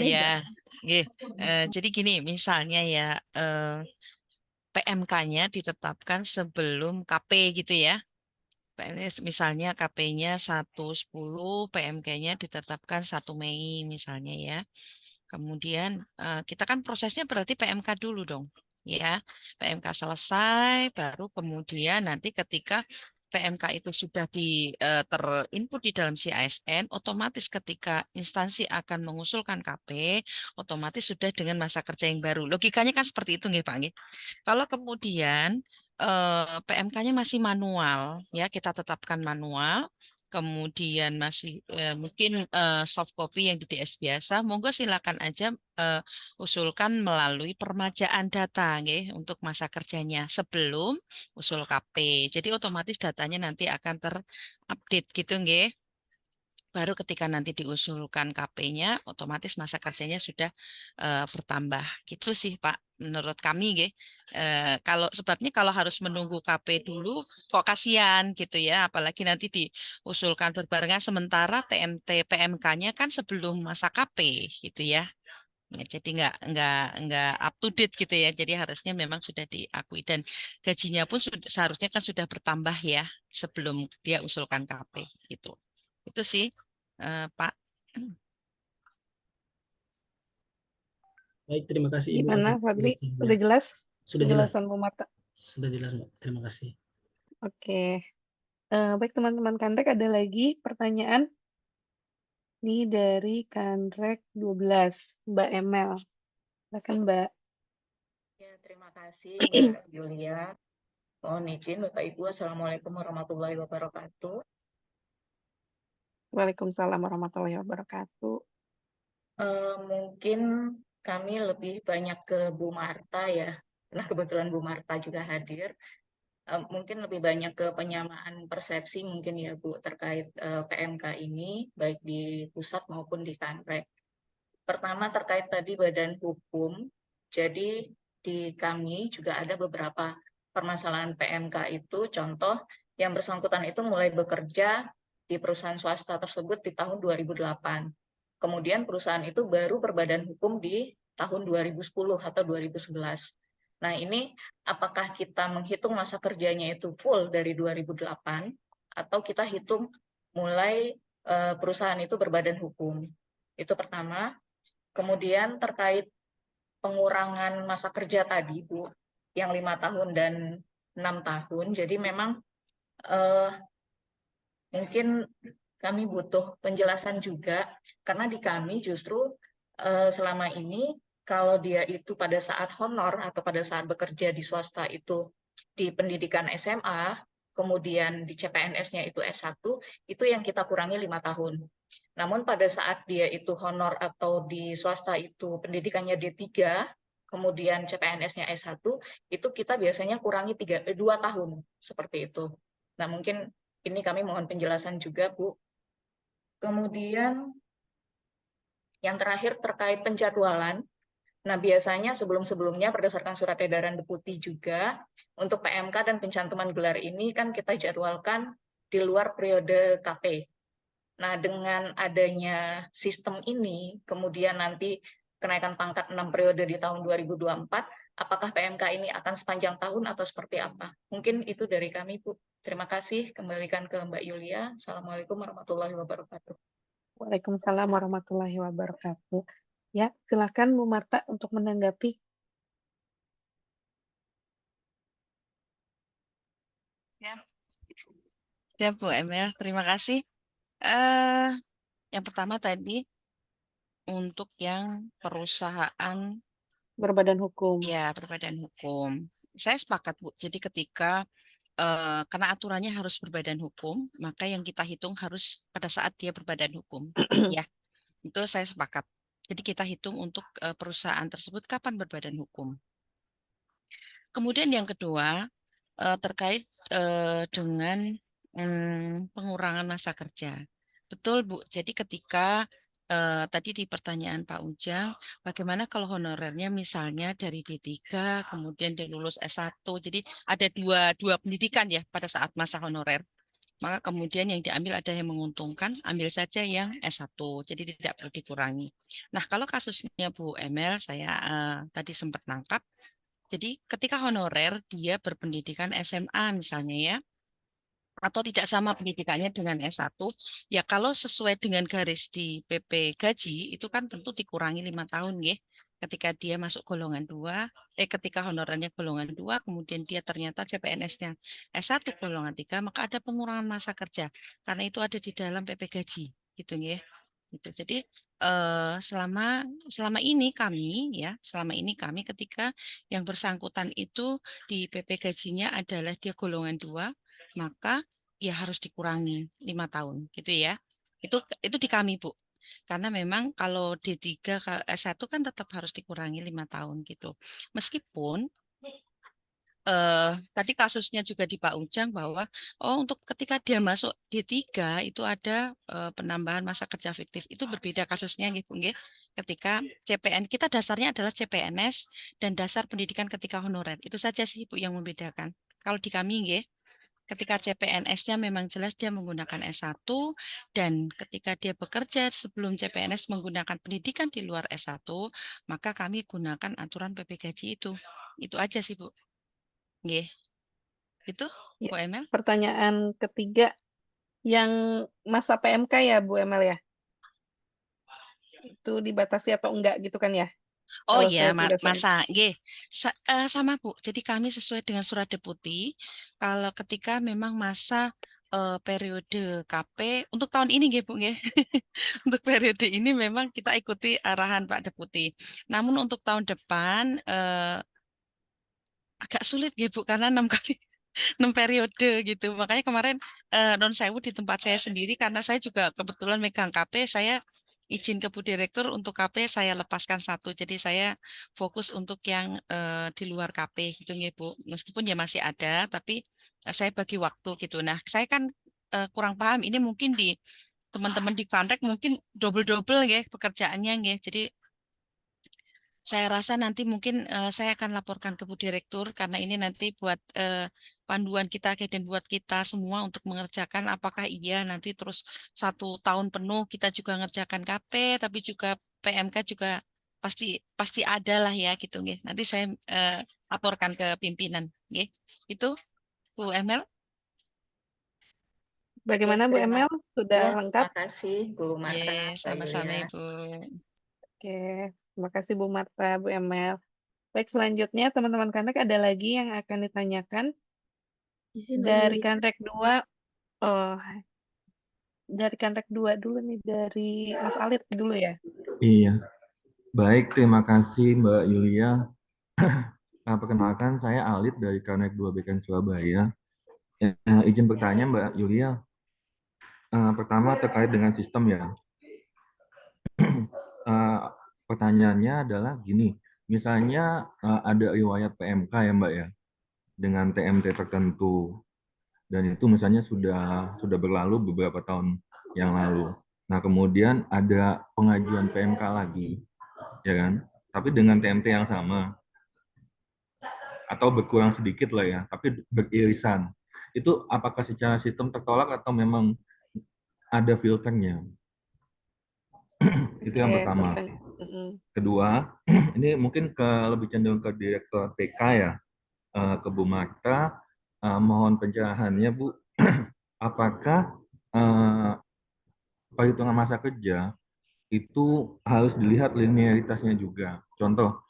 Ya, jadi gini, misalnya ya PMK-nya ditetapkan sebelum KP gitu ya. Misalnya KP-nya 1/10, PMK-nya ditetapkan 1 Mei misalnya ya. Kemudian kita kan prosesnya berarti PMK dulu dong, ya. PMK selesai, baru kemudian nanti ketika PMK itu sudah terinput di dalam CASN, otomatis ketika instansi akan mengusulkan KP, otomatis sudah dengan masa kerja yang baru. Logikanya kan seperti itu, nggih Pak nggih. Kalau kemudian PMK-nya masih manual, ya kita tetapkan manual. Kemudian masih mungkin soft copy yang di DS biasa, monggo silakan aja usulkan melalui permajaan data nggih, untuk masa kerjanya sebelum usul KP. Jadi otomatis datanya nanti akan terupdate gitu nggih. Baru ketika nanti diusulkan KP-nya, otomatis masa kerjanya sudah bertambah. Gitu sih Pak, menurut kami nggih. Sebabnya kalau harus menunggu KP dulu, kok kasihan gitu ya. Apalagi nanti diusulkan berbarengan sementara TMT PMK-nya kan sebelum masa KP gitu ya. Ya, jadi nggak up to date gitu ya. Jadi harusnya memang sudah diakui dan gajinya pun seharusnya kan sudah bertambah ya sebelum dia usulkan KP gitu. Itu sih Pak. Baik, terima kasih Ibu. Gimana Fadli? Udah jelas? Sudah jelas. Penjelasan Bu Marta. Sudah jelas Mbak. Terima kasih. Oke. Baik teman-teman Kanrek, ada lagi pertanyaan? Ini dari Kanrek 12, Mbak Emel. Silakan Mbak. Ya, terima kasih Mbak Yulia. Mohon izin Bapak Ibu, Assalamualaikum warahmatullahi wabarakatuh. Waalaikumsalam warahmatullahi wabarakatuh. Mungkin kami lebih banyak ke Bu Marta ya, nah kebetulan Bu Marta juga hadir. Mungkin lebih banyak ke penyamaan persepsi mungkin ya Bu terkait PMK ini, baik di pusat maupun di Kanrek. Pertama terkait tadi badan hukum, jadi di kami juga ada beberapa permasalahan PMK itu, contoh yang bersangkutan itu mulai bekerja di perusahaan swasta tersebut di tahun 2008. Kemudian perusahaan itu baru berbadan hukum di tahun 2010 atau 2011. Nah ini apakah kita menghitung masa kerjanya itu full dari 2008 atau kita hitung mulai perusahaan itu berbadan hukum. Itu pertama. Kemudian terkait pengurangan masa kerja tadi, Bu, yang 5 tahun dan 6 tahun. Jadi memang mungkin kami butuh penjelasan juga, karena di kami justru selama ini kalau dia itu pada saat honor atau pada saat bekerja di swasta itu di pendidikan SMA, kemudian di CPNS-nya itu S1, itu yang kita kurangi 5 tahun. Namun pada saat dia itu honor atau di swasta itu pendidikannya D3, kemudian CPNS-nya S1, itu kita biasanya kurangi 2 tahun, seperti itu. Nah mungkin ini kami mohon penjelasan juga, Bu. Kemudian yang terakhir terkait penjadwalan. Nah, biasanya sebelum-sebelumnya berdasarkan surat edaran Deputi juga, untuk PMK dan pencantuman gelar ini kan kita jadwalkan di luar periode KP. Nah, dengan adanya sistem ini, kemudian nanti kenaikan pangkat 6 periode di tahun 2024, apakah PMK ini akan sepanjang tahun atau seperti apa? Mungkin itu dari kami, Bu. Terima kasih. Kembalikan ke Mbak Yulia. Assalamualaikum warahmatullahi wabarakatuh. Waalaikumsalam warahmatullahi wabarakatuh. Ya, silakan Bu Marta untuk menanggapi. Ya, Bu Emel, terima kasih. Yang pertama tadi untuk yang perusahaan berbadan hukum. Ya, berbadan hukum. Saya sepakat, Bu. Jadi ketika karena aturannya harus berbadan hukum, maka yang kita hitung harus pada saat dia berbadan hukum. Ya, itu saya sepakat. Jadi kita hitung untuk perusahaan tersebut kapan berbadan hukum. Kemudian yang kedua terkait dengan pengurangan masa kerja. Betul, Bu. Jadi ketika tadi di pertanyaan Pak Ujang, bagaimana kalau honorernya misalnya dari D3, kemudian dia lulus S1, jadi ada dua pendidikan ya pada saat masa honorer. Maka kemudian yang diambil ada yang menguntungkan, ambil saja yang S1, jadi tidak perlu dikurangi. Nah, kalau kasusnya Bu Emel, saya tadi sempat nangkap, jadi ketika honorer dia berpendidikan SMA misalnya ya, atau tidak sama pendidikannya dengan S1, ya kalau sesuai dengan garis di PP gaji, itu kan tentu dikurangi 5 tahun ya. Ketika dia masuk golongan 2, ketika honorernya golongan 2, kemudian dia ternyata CPNS-nya S1 golongan 3, maka ada pengurangan masa kerja. Karena itu ada di dalam PP gaji, gitu ya. Gitu. Jadi selama ini kami ketika yang bersangkutan itu di PP gajinya adalah dia golongan 2, maka ya harus dikurangi 5 tahun gitu ya. Itu di kami, Bu. Karena memang kalau D3 S1 kan tetap harus dikurangi 5 tahun gitu. Meskipun tadi kasusnya juga di Pak Ujang bahwa untuk ketika dia masuk D3 itu ada penambahan masa kerja fiktif. Itu berbeda kasusnya nggih, Bu nggih. Ketika CPN kita dasarnya adalah CPNS dan dasar pendidikan ketika honorer. Itu saja sih Bu yang membedakan. Kalau di kami nggih, ketika CPNS-nya memang jelas dia menggunakan S1 dan ketika dia bekerja sebelum CPNS menggunakan pendidikan di luar S1, maka kami gunakan aturan PP gaji itu. Itu aja sih, Bu. Nggih. Itu, Ya, Bu Emel. pertanyaan ketiga yang masa PMK ya, Bu Emel ya? Itu dibatasi atau enggak gitu kan ya? Oh Kalau ya, saya tidak salah. masa, nggih. Sama Bu. Jadi kami sesuai dengan surat deputi, kalau ketika memang masa periode KP untuk tahun ini nggih Bu nggih. Untuk periode ini memang kita ikuti arahan Pak Deputi. Namun untuk tahun depan agak sulit nggih Bu karena 6 kali 6 periode gitu. Makanya kemarin non sewu di tempat saya sendiri karena saya juga kebetulan megang KP, saya izin ke Bu Direktur untuk KP saya lepaskan 1. Jadi saya fokus untuk yang di luar KP gitu ya Bu. Meskipun ya masih ada tapi saya bagi waktu gitu. Nah, saya kan kurang paham ini mungkin di teman-teman di Kanrek mungkin double-double ya pekerjaannya ya. Jadi saya rasa nanti mungkin saya akan laporkan ke Bu Direktur karena ini nanti buat panduan kita dan buat kita semua untuk mengerjakan apakah iya nanti terus 1 tahun penuh kita juga ngerjakan KP tapi juga PMK juga pasti pasti ada lah ya gitu nggih. Nanti saya laporkan ke pimpinan nggih. Itu Bu Emel. Bagaimana Bu Emel? Sudah lengkap? Terima kasih Bu Marta. Sama-sama Ibu. Oke, terima kasih Bu Marta, Bu Emel. Baik, selanjutnya teman-teman Kanrek ada lagi yang akan ditanyakan dari Kanrek 2. Oh, dari Kanrek 2 dulu nih, dari Mas Alit dulu ya. Iya, baik, terima kasih Mbak Yulia. Perkenalkan, saya Alit dari Kanrek 2 BKN Surabaya. Izin bertanya Mbak Yulia, pertama terkait dengan sistem ya. Pertanyaannya adalah gini, misalnya ada riwayat PMK ya Mbak ya, dengan TMT tertentu, dan itu misalnya sudah berlalu beberapa tahun yang lalu. Nah kemudian ada pengajuan PMK lagi, ya kan? Tapi dengan TMT yang sama atau berkurang sedikit lah ya, tapi beririsan. Itu apakah secara sistem tertolak atau memang ada filternya? Itu yang pertama. Kedua, ini mungkin lebih cenderung ke Direktur TK ya, ke Bu Marta. Mohon pencerahannya Bu, apakah perhitungan masa kerja itu harus dilihat linearitasnya juga. Contoh,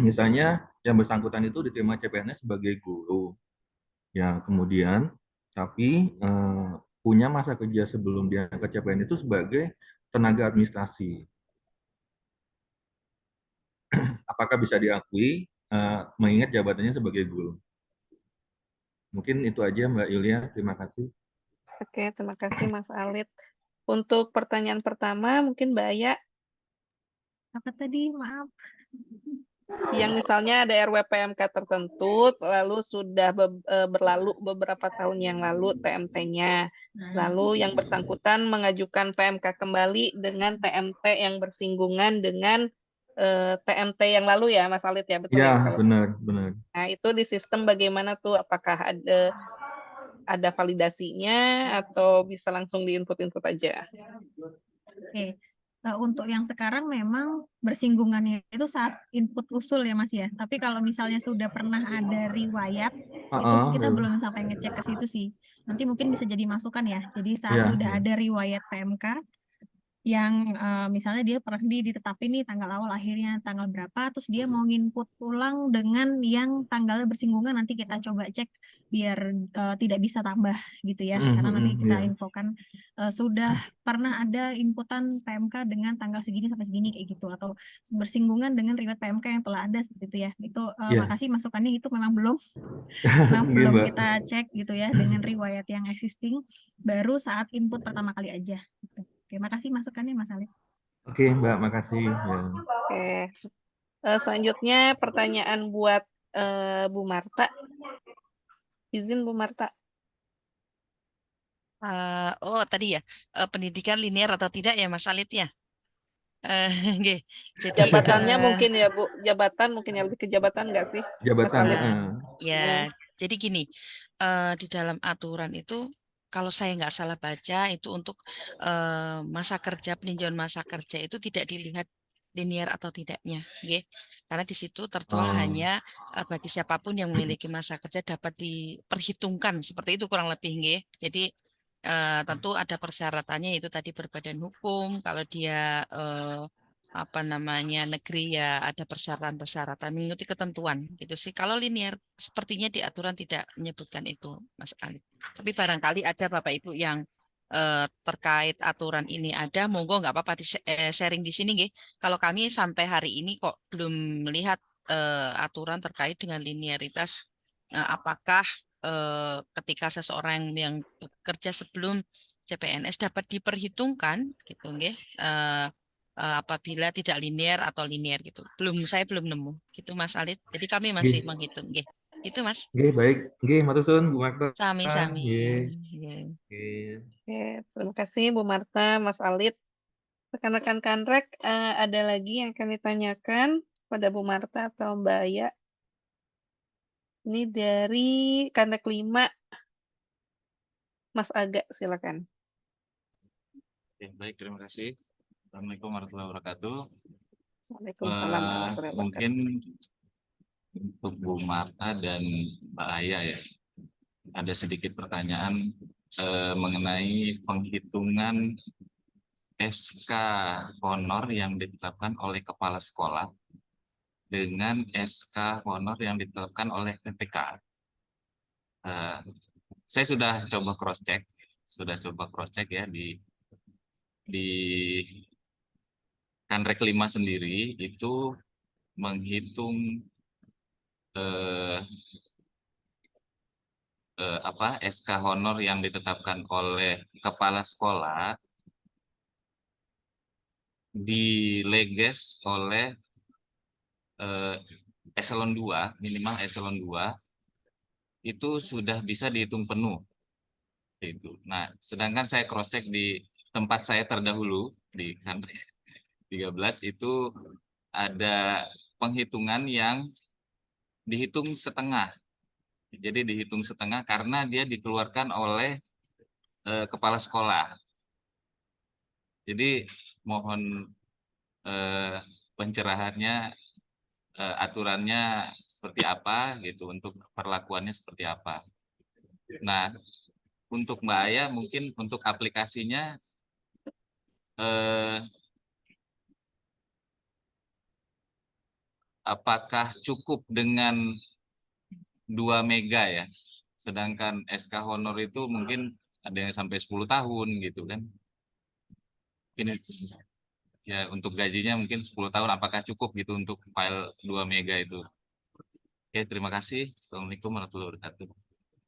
misalnya yang bersangkutan itu diterima CPNS sebagai guru, ya kemudian tapi punya masa kerja sebelum dia ke CPNS itu sebagai tenaga administrasi. Apakah bisa diakui mengingat jabatannya sebagai guru? Mungkin itu aja Mbak Yulia, terima kasih. Oke, terima kasih Mas Alit. Untuk pertanyaan pertama, mungkin Mbak Aya. Apa tadi? Maaf. Yang misalnya ada RWPMK tertentu, lalu sudah berlalu beberapa tahun yang lalu TMT-nya. Lalu yang bersangkutan mengajukan PMK kembali dengan TMT yang bersinggungan dengan TMT yang lalu ya, Mas Alit ya, betul ya? Ya, benar. Nah, itu di sistem bagaimana tuh? Apakah ada validasinya atau bisa langsung di-input aja? Oke. Untuk yang sekarang memang bersinggungannya itu saat input usul ya Mas ya. Tapi kalau misalnya sudah pernah ada riwayat, itu kita belum sampai ngecek ke situ sih. Nanti mungkin bisa jadi masukan ya. Jadi saat sudah ada riwayat PMK, yang misalnya dia pernah ditetapin nih tanggal awal akhirnya tanggal berapa, terus dia mau input ulang dengan yang tanggalnya bersinggungan, nanti kita coba cek biar tidak bisa tambah gitu ya, karena nanti kita infokan sudah pernah ada inputan PMK dengan tanggal segini sampai segini kayak gitu, atau bersinggungan dengan riwayat PMK yang telah ada seperti itu ya. Itu makasih masukannya, itu memang belum kita cek gitu ya dengan riwayat yang existing, baru saat input pertama kali aja gitu. Oke, makasih masukannya Mas Alit. Oke, Mbak, makasih. Ya. Oke. Selanjutnya pertanyaan buat Bu Marta. Izin Bu Marta. Tadi ya, pendidikan linear atau tidak ya Mas Alit ya? Jadi, jabatannya mungkin ya Bu, jabatan mungkin yang lebih ke jabatan nggak sih? Jabatan. Ya, jadi gini, di dalam aturan itu kalau saya nggak salah baca itu untuk masa kerja, peninjauan masa kerja itu tidak dilihat linear atau tidaknya, karena di situ tertuang hanya bagi siapapun yang memiliki masa kerja dapat diperhitungkan seperti itu kurang lebih, Jadi tentu ada persyaratannya, itu tadi berbadan hukum, kalau dia negeri ya ada persyaratan mengikuti ketentuan gitu sih. Kalau linear sepertinya di aturan tidak menyebutkan itu Mas Ali. Tapi barangkali ada Bapak Ibu yang terkait aturan ini ada, monggo nggak apa-apa di sharing di sini, Kalau kami sampai hari ini kok belum melihat aturan terkait dengan linearitas, apakah ketika seseorang yang bekerja sebelum CPNS dapat diperhitungkan gitu nggih. Apabila tidak linear atau linear gitu. Saya belum nemu gitu Mas Alit. Jadi kami masih Nggih. menghitung nggih. Itu Mas. Nggih, baik. Nggih, matur suwun Bu Marta. Sami-sami. Nggih. Nggih. Nggih. Oke, terima kasih Bu Marta, Mas Alit. Rekan-rekan Kanrek, ada lagi yang akan ditanyakan pada Bu Marta atau Mbak Aya? Ini dari Kanrek 5, Mas Aga, silakan. Oke, baik, terima kasih. Assalamualaikum warahmatullahi wabarakatuh. Waalaikumsalam warahmatullahi wabarakatuh. Mungkin untuk Bu Marta dan Mbak Aya ya, ada sedikit pertanyaan mengenai penghitungan SK honor yang ditetapkan oleh kepala sekolah dengan SK honor yang ditetapkan oleh PPK. Saya sudah coba cross check ya di Kanrek 5 sendiri itu menghitung SK honor yang ditetapkan oleh kepala sekolah dileges oleh eselon 2, minimal eselon 2 itu sudah bisa dihitung penuh. Itu. Nah, sedangkan saya cross check di tempat saya terdahulu di Kanrek 13 itu ada penghitungan yang dihitung setengah. Jadi dihitung setengah karena dia dikeluarkan oleh kepala sekolah. Jadi mohon pencerahannya, aturannya seperti apa gitu, untuk perlakuannya seperti apa. Nah, untuk Mbak Aya mungkin untuk aplikasinya apakah cukup dengan 2 mega ya? Sedangkan SK honor itu mungkin ada yang sampai 10 tahun gitu kan. Ini ya untuk gajinya mungkin 10 tahun, apakah cukup gitu untuk file 2 mega itu? Oke, terima kasih. Assalamualaikum warahmatullahi wabarakatuh.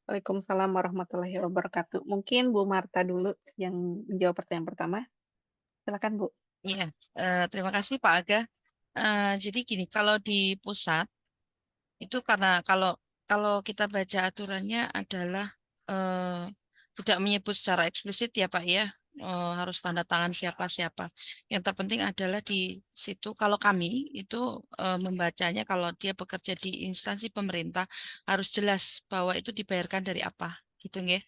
Waalaikumsalam warahmatullahi wabarakatuh. Mungkin Bu Marta dulu yang menjawab pertanyaan pertama. Silakan Bu. Iya, terima kasih Pak Aga. Jadi gini, kalau di pusat itu karena kalau kita baca aturannya adalah tidak menyebut secara eksplisit ya Pak ya, harus tanda tangan siapa-siapa. Yang terpenting adalah di situ kalau kami itu membacanya kalau dia bekerja di instansi pemerintah harus jelas bahwa itu dibayarkan dari apa, gitu nggih.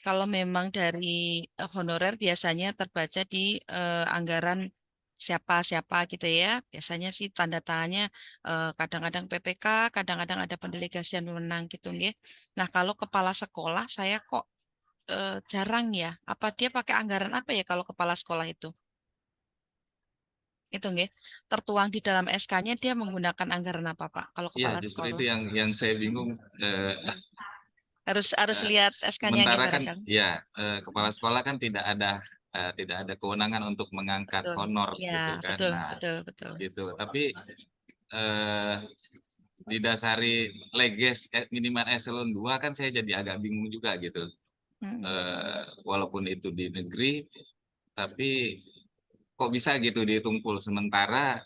Kalau memang dari honorer biasanya terbaca di anggaran siapa-siapa gitu ya. Biasanya sih tanda tangannya kadang-kadang PPK, kadang-kadang ada pendelegasian wewenang gitu nggih. Nah, kalau kepala sekolah saya kok jarang ya. Apa dia pakai anggaran apa ya kalau kepala sekolah itu? Itu nggih. Tertuang di dalam SK-nya dia menggunakan anggaran apa, Pak? Kalau Iya, kepala justru sekolah. itu yang saya bingung. Harus lihat SK-nya Sementara gimana kan kan? ya kepala sekolah kan tidak ada kewenangan untuk mengangkat Betul. honor Ya, gitu kan. betul, Nah, betul. gitu. Tapi didasari leges minimal eselon 2 kan saya jadi agak bingung juga gitu. Walaupun itu di negeri, tapi kok bisa gitu dihitung full, sementara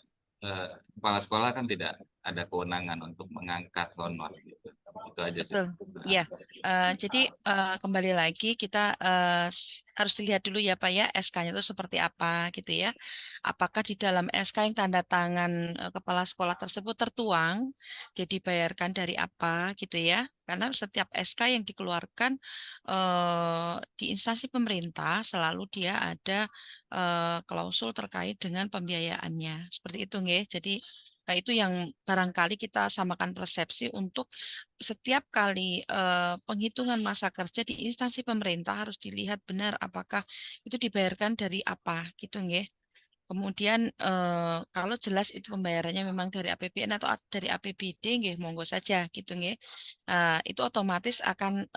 kepala sekolah kan tidak ada kewenangan untuk mengangkat honor gitu. Itu aja sih. Betul. Ya. Jadi kembali lagi kita harus dilihat dulu ya Pak ya SK-nya itu seperti apa gitu ya. Apakah di dalam SK yang tanda tangan kepala sekolah tersebut tertuang dia dibayarkan dari apa gitu ya. Karena setiap SK yang dikeluarkan di instansi pemerintah selalu dia ada klausul terkait dengan pembiayaannya. Seperti itu nggih. Jadi itu yang barangkali kita samakan persepsi untuk setiap kali penghitungan masa kerja di instansi pemerintah harus dilihat benar apakah itu dibayarkan dari apa gitu nggih. Kemudian kalau jelas itu pembayarannya memang dari APBN atau dari APBD nggih monggo saja gitu nggih. Itu otomatis akan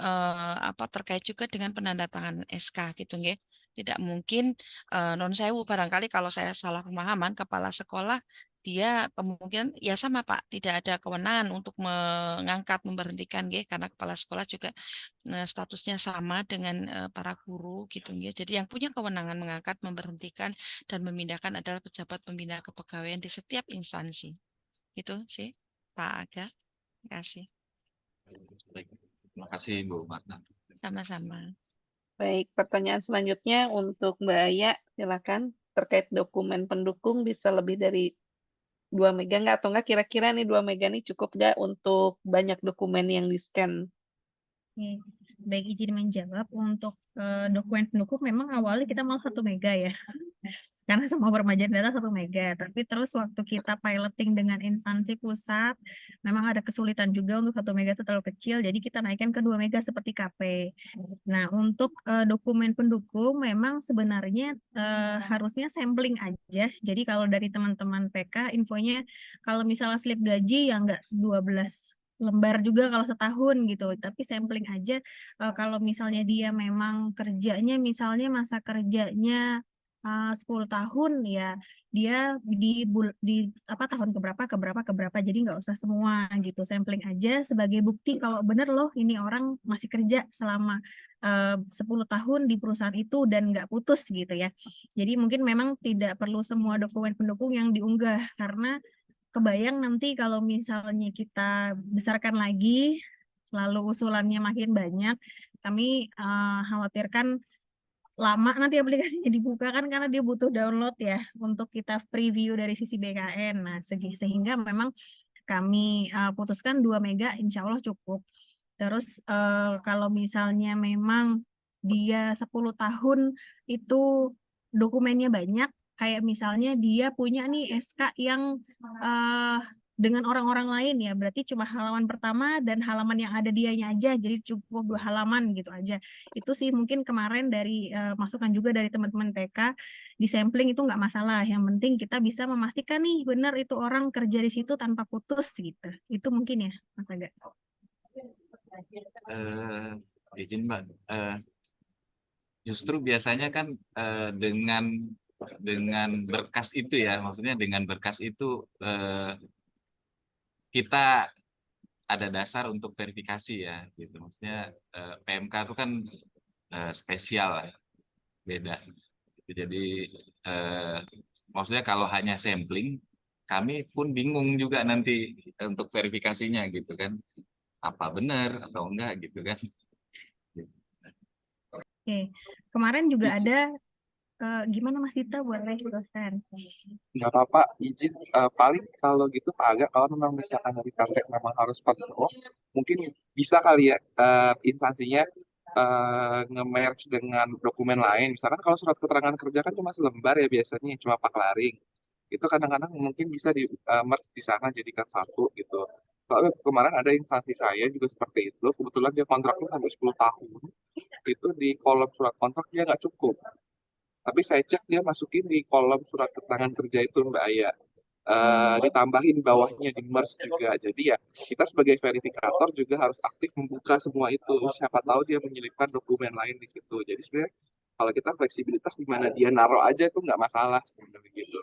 terkait juga dengan penandatangan SK gitu nggih. Tidak mungkin non sewu barangkali kalau saya salah pemahaman kepala sekolah dia kemungkinan ya sama Pak, tidak ada kewenangan untuk mengangkat, memberhentikan nggih, karena kepala sekolah juga statusnya sama dengan para guru gitu nggih. Jadi yang punya kewenangan mengangkat, memberhentikan dan memindahkan adalah pejabat pembina kepegawaian di setiap instansi. Itu sih Pak Aga. Terima kasih. Baik. Terima kasih Bu Marta. Sama-sama. Baik, pertanyaan selanjutnya untuk Mbak Aya, silakan. Terkait dokumen pendukung bisa lebih dari 2 mega nggak? Atau nggak kira-kira nih 2 mega nih cukup nggak untuk banyak dokumen yang di-scan? Oke, baik izin menjawab untuk dokumen pendukung memang awalnya kita mau 1 mega ya, karena semua permajaan data 1 mega. Tapi terus waktu kita piloting dengan instansi pusat, memang ada kesulitan juga untuk 1 mega itu terlalu kecil, jadi kita naikkan ke 2 mega seperti KP. Nah untuk dokumen pendukung memang sebenarnya harusnya sampling aja. Jadi kalau dari teman-teman PK infonya kalau misalnya slip gaji ya nggak 12 lembar juga kalau setahun gitu, tapi sampling aja. Kalau misalnya dia memang kerjanya misalnya masa kerjanya 10 tahun ya dia di tahun keberapa jadi nggak usah semua gitu, sampling aja sebagai bukti kalau bener loh ini orang masih kerja selama 10 tahun di perusahaan itu dan nggak putus gitu ya. Jadi mungkin memang tidak perlu semua dokumen pendukung yang diunggah, karena kebayang nanti kalau misalnya kita besarkan lagi, lalu usulannya makin banyak, kami khawatirkan lama nanti aplikasinya dibuka kan karena dia butuh download ya untuk kita preview dari sisi BKN. Nah, sehingga memang kami putuskan 2 mega insya Allah cukup. Terus kalau misalnya memang dia 10 tahun itu dokumennya banyak, kayak misalnya dia punya nih SK yang dengan orang-orang lain ya, berarti cuma halaman pertama dan halaman yang ada dianya aja, jadi cukup 2 halaman gitu aja. Itu sih mungkin kemarin dari masukan juga dari teman-teman PK, di sampling itu nggak masalah, yang penting kita bisa memastikan nih benar itu orang kerja di situ tanpa putus gitu. Itu mungkin ya Mas Aga. Izin Mbak, justru biasanya kan dengan berkas itu ya, maksudnya dengan berkas itu kita ada dasar untuk verifikasi ya, gitu. Maksudnya PMK itu kan spesial lah, beda. Jadi maksudnya kalau hanya sampling, kami pun bingung juga nanti untuk verifikasinya gitu kan, apa benar atau enggak gitu kan. Oke, kemarin juga ada gimana Mas Dita boleh silahkan. Nggak apa-apa, izin paling kalau gitu Pak Aga, kalau memang misalkan dari KPK memang harus penuh, mungkin bisa kali ya instansinya nge-merge dengan dokumen lain. Misalkan kalau surat keterangan kerja kan cuma selembar ya biasanya, cuma paklaring. Itu kadang-kadang mungkin bisa di merge di sana jadikan satu gitu. Kalau kemarin ada instansi saya juga seperti itu, kebetulan dia kontraknya sampai 10 tahun, itu di kolom surat kontrak dia nggak cukup. Tapi saya cek dia masukin di kolom surat keterangan kerja itu Mbak Aya. Ditambahin bawahnya di merge juga. Jadi ya kita sebagai verifikator juga harus aktif membuka semua itu. Siapa tahu dia menyelipkan dokumen lain di situ. Jadi sebenarnya kalau kita fleksibilitas di mana dia naruh aja itu nggak masalah sebenarnya gitu.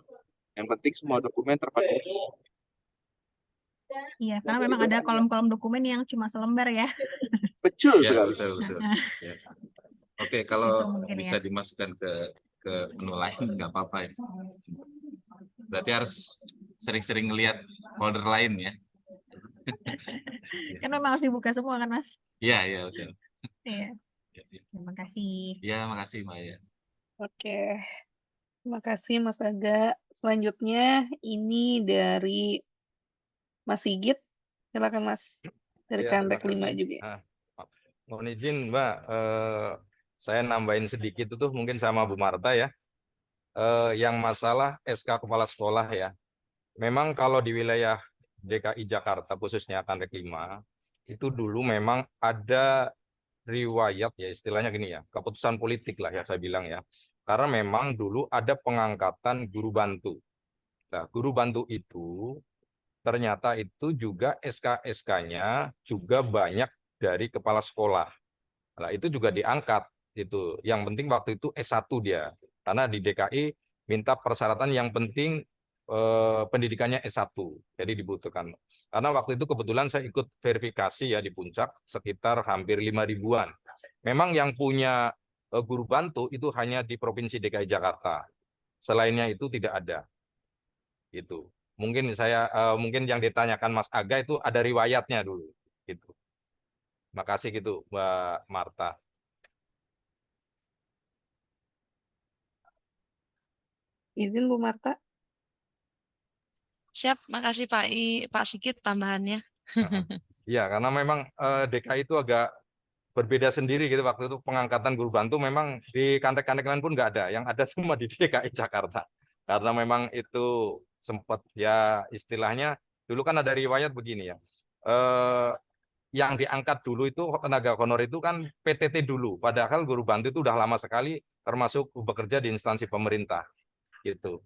Yang penting semua dokumen terpenuhi. Iya, karena memang ada kolom-kolom dokumen yang cuma selembar ya. Betul Ya, sekali. betul. Ya. Oke, kalau bisa dimasukkan ke menu lain nggak apa-apa ya. Berarti harus sering-sering ngelihat folder lain ya. Kan memang harus dibuka semua kan Mas? Iya, betul. Iya. Terima kasih. Iya, makasih Mbak ya. Oke. Terima kasih Mas Aga. Selanjutnya ini dari Mas Sigit. Silakan Mas. Dari Kanrek 5 juga. Mohon izin Mbak, saya nambahin sedikit itu mungkin sama Bu Marta ya. Yang masalah SK Kepala Sekolah ya. Memang kalau di wilayah DKI Jakarta khususnya Kanrek 5, itu dulu memang ada riwayat ya istilahnya gini ya, keputusan politik lah ya saya bilang ya. Karena memang dulu ada pengangkatan guru bantu. Nah, guru bantu itu ternyata itu juga SK-SK-nya juga banyak dari kepala sekolah. Nah, itu juga diangkat itu. Yang penting waktu itu S1 dia. Karena di DKI minta persyaratan yang penting pendidikannya S1, jadi dibutuhkan. Karena waktu itu kebetulan saya ikut verifikasi ya di Puncak, sekitar hampir 5.000-an. Memang yang punya guru bantu itu hanya di Provinsi DKI Jakarta. Selainnya itu tidak ada. Gitu. Mungkin yang ditanyakan Mas Aga itu ada riwayatnya dulu. Gitu. Makasih gitu, Mbak Marta. Izin Bu Marta. Siap, makasih Pak Sigit tambahannya. Iya, karena memang DKI itu agak berbeda sendiri gitu. Waktu itu pengangkatan guru bantu memang di kantek-kantek lain pun nggak ada. Yang ada cuma di DKI Jakarta. Karena memang itu sempat ya istilahnya dulu kan ada riwayat begini ya. Yang diangkat dulu itu tenaga honor itu kan PTT dulu. Padahal guru bantu itu udah lama sekali termasuk bekerja di instansi pemerintah. Gitu.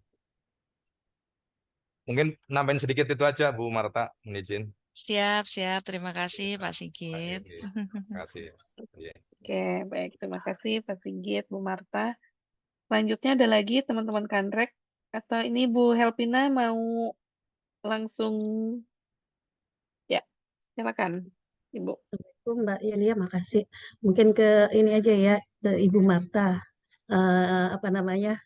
Mungkin nambahin sedikit itu aja Bu Marta, izin. Siap. Terima kasih Pak Sigit. Terima kasih. Oke, baik. Terima kasih Pak Sigit, Bu Marta. Selanjutnya ada lagi teman-teman Kanrek. Atau ini Bu Helpina mau langsung, ya, silakan Ibu. Mbak Yulia, makasih. Mungkin ke ini aja ya, ke Ibu Marta. Apa namanya,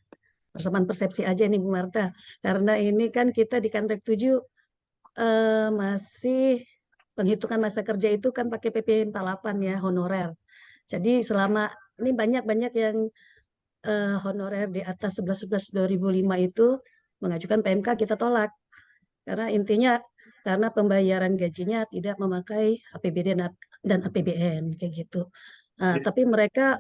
persamaan persepsi aja nih Bu Marta. Karena ini kan kita di Kanrek 7 masih penghitungan masa kerja itu kan pakai PP 48 ya, honorer. Jadi selama ini banyak yang honorer di atas 11.11.2005 itu mengajukan PMK kita tolak. Karena intinya karena pembayaran gajinya tidak memakai APBD dan APBN kayak gitu. Tapi mereka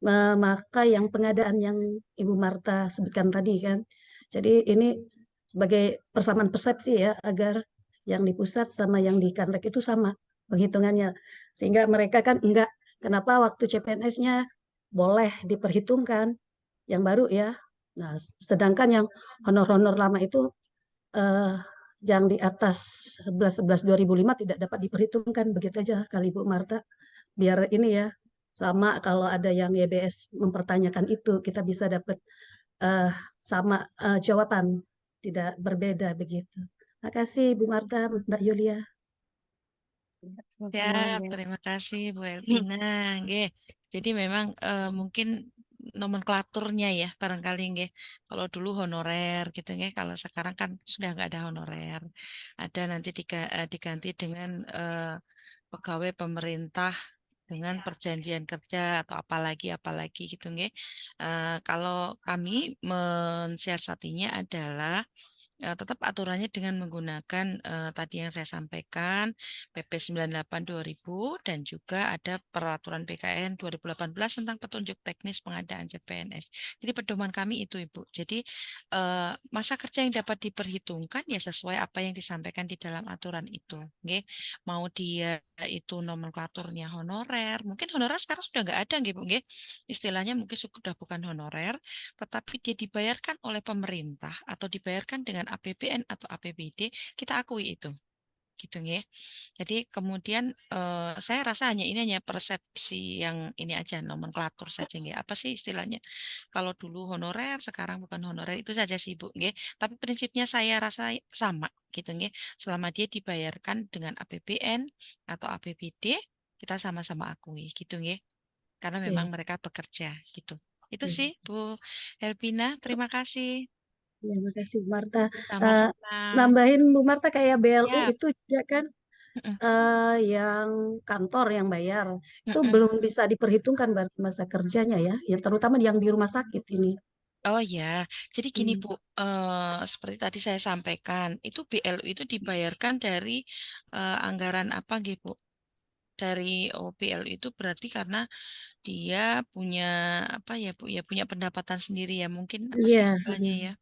memakai yang pengadaan yang Ibu Marta sebutkan tadi kan. Jadi ini sebagai persamaan persepsi ya agar yang di pusat sama yang di Kanrek itu sama penghitungannya. Sehingga mereka kan enggak, kenapa waktu CPNS-nya boleh diperhitungkan yang baru ya. Nah, sedangkan yang honor-honor lama itu yang di atas 11.11.2005 tidak dapat diperhitungkan. Begitu aja kali Bu Marta. Biar ini ya, sama kalau ada yang YBS mempertanyakan itu, kita bisa dapat sama jawaban, tidak berbeda begitu. Terima kasih Bu Marta, Mbak Yulia. Siap, terima kasih Bu Elvina. Nggih. Jadi memang mungkin nomenklaturnya ya barangkali nggih. Kalau dulu honorer gitu nggih, kalau sekarang kan sudah nggak ada honorer. Ada nanti diganti dengan pegawai pemerintah dengan perjanjian kerja atau apalagi gitu nggih. Kalau kami mensiasatinya adalah tetap aturannya dengan menggunakan tadi yang saya sampaikan PP 98 2000 dan juga ada peraturan PKN 2018 tentang petunjuk teknis pengadaan CPNS. Jadi pedoman kami itu Ibu. Jadi masa kerja yang dapat diperhitungkan ya sesuai apa yang disampaikan di dalam aturan itu. Nggih. Mau dia itu nomenklaturnya honorer, mungkin honorer sekarang sudah nggak ada nggih Bu nggih. Istilahnya mungkin sudah bukan honorer, tetapi dia dibayarkan oleh pemerintah atau dibayarkan dengan APBN atau APBD, kita akui itu. Gitu ya. Jadi kemudian saya rasa ini hanya persepsi yang ini aja, nomenklatur saja nggih. Apa sih istilahnya? Kalau dulu honorer, sekarang bukan honorer, itu saja sih Bu nggih. Tapi prinsipnya saya rasa sama gitu nggih. Selama dia dibayarkan dengan APBN atau APBD, kita sama-sama akui gitu nggih. Karena memang mereka bekerja gitu. Itu sih Bu Helpina, terima kasih. Ya, makasih Bu Marta. Sama-sama. Nambahin Bu Marta kayak BLU Yap. itu juga kan yang kantor yang bayar itu belum bisa diperhitungkan masa kerjanya ya, yang terutama yang di rumah sakit ini. Oh ya, jadi gini Bu, seperti tadi saya sampaikan, itu BLU itu dibayarkan dari anggaran apa gitu Bu? Dari BLU itu berarti karena dia punya apa ya Bu, ya punya pendapatan sendiri ya, mungkin apa sih Iya. istilahnya ya?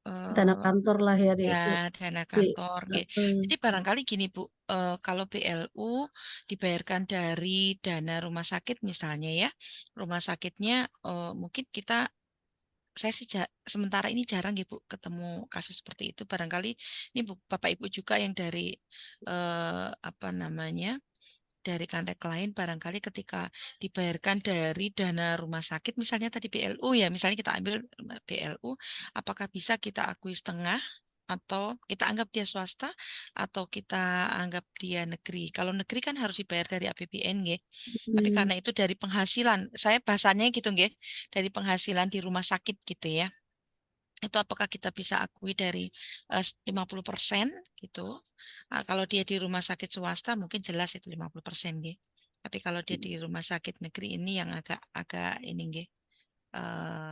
Dana kantor lah ya itu. Ya, dana kantor. Jadi barangkali gini Bu, kalau BLU dibayarkan dari dana rumah sakit misalnya ya, rumah sakitnya mungkin saya sih sementara ini jarang ya Bu ketemu kasus seperti itu. Barangkali ini Bu, Bapak Ibu juga yang dari apa namanya dari kantek lain barangkali ketika dibayarkan dari dana rumah sakit, misalnya tadi BLU ya, misalnya kita ambil BLU, apakah bisa kita akui setengah atau kita anggap dia swasta atau kita anggap dia negeri. Kalau negeri kan harus dibayar dari APBN, nggih. Tapi karena itu dari penghasilan, saya bahasanya gitu, nggih, dari penghasilan di rumah sakit gitu ya. Itu apakah kita bisa akui dari 50% gitu. Kalau dia di rumah sakit swasta mungkin jelas itu 50% nggih. Tapi kalau dia di rumah sakit negeri ini yang agak ini nggih.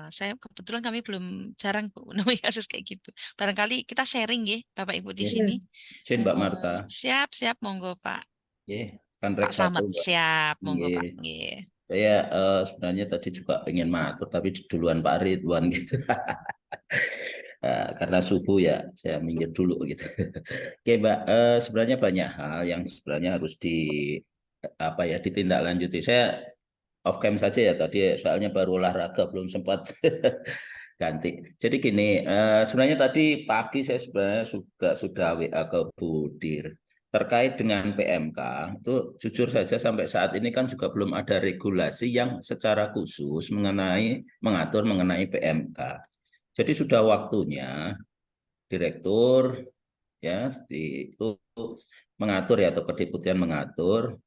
Saya kebetulan kami belum jarang Bu menemui kasus kayak gitu. Barangkali kita sharing nggih Bapak Ibu di sini. Izin Mbak Marta. Siap, monggo Pak. Nggih, kanrek Pak Slamet, 1, Mbak. siap, monggo Pak. Nggih. Nggih. Saya sebenarnya tadi juga pengen matur tapi duluan Pak Ridwan gitu. Karena subuh ya saya minggir dulu gitu. Oke Mbak, sebenarnya banyak hal yang sebenarnya harus ditindaklanjuti. Saya off cam saja ya tadi soalnya baru olahraga belum sempat ganti. Jadi gini, sebenarnya tadi pagi saya sebenarnya sudah WA ke Bu Dir terkait dengan PMK. Itu jujur saja sampai saat ini kan juga belum ada regulasi yang secara khusus mengatur mengenai PMK. Jadi sudah waktunya direktur ya itu mengatur ya atau kedeputian mengatur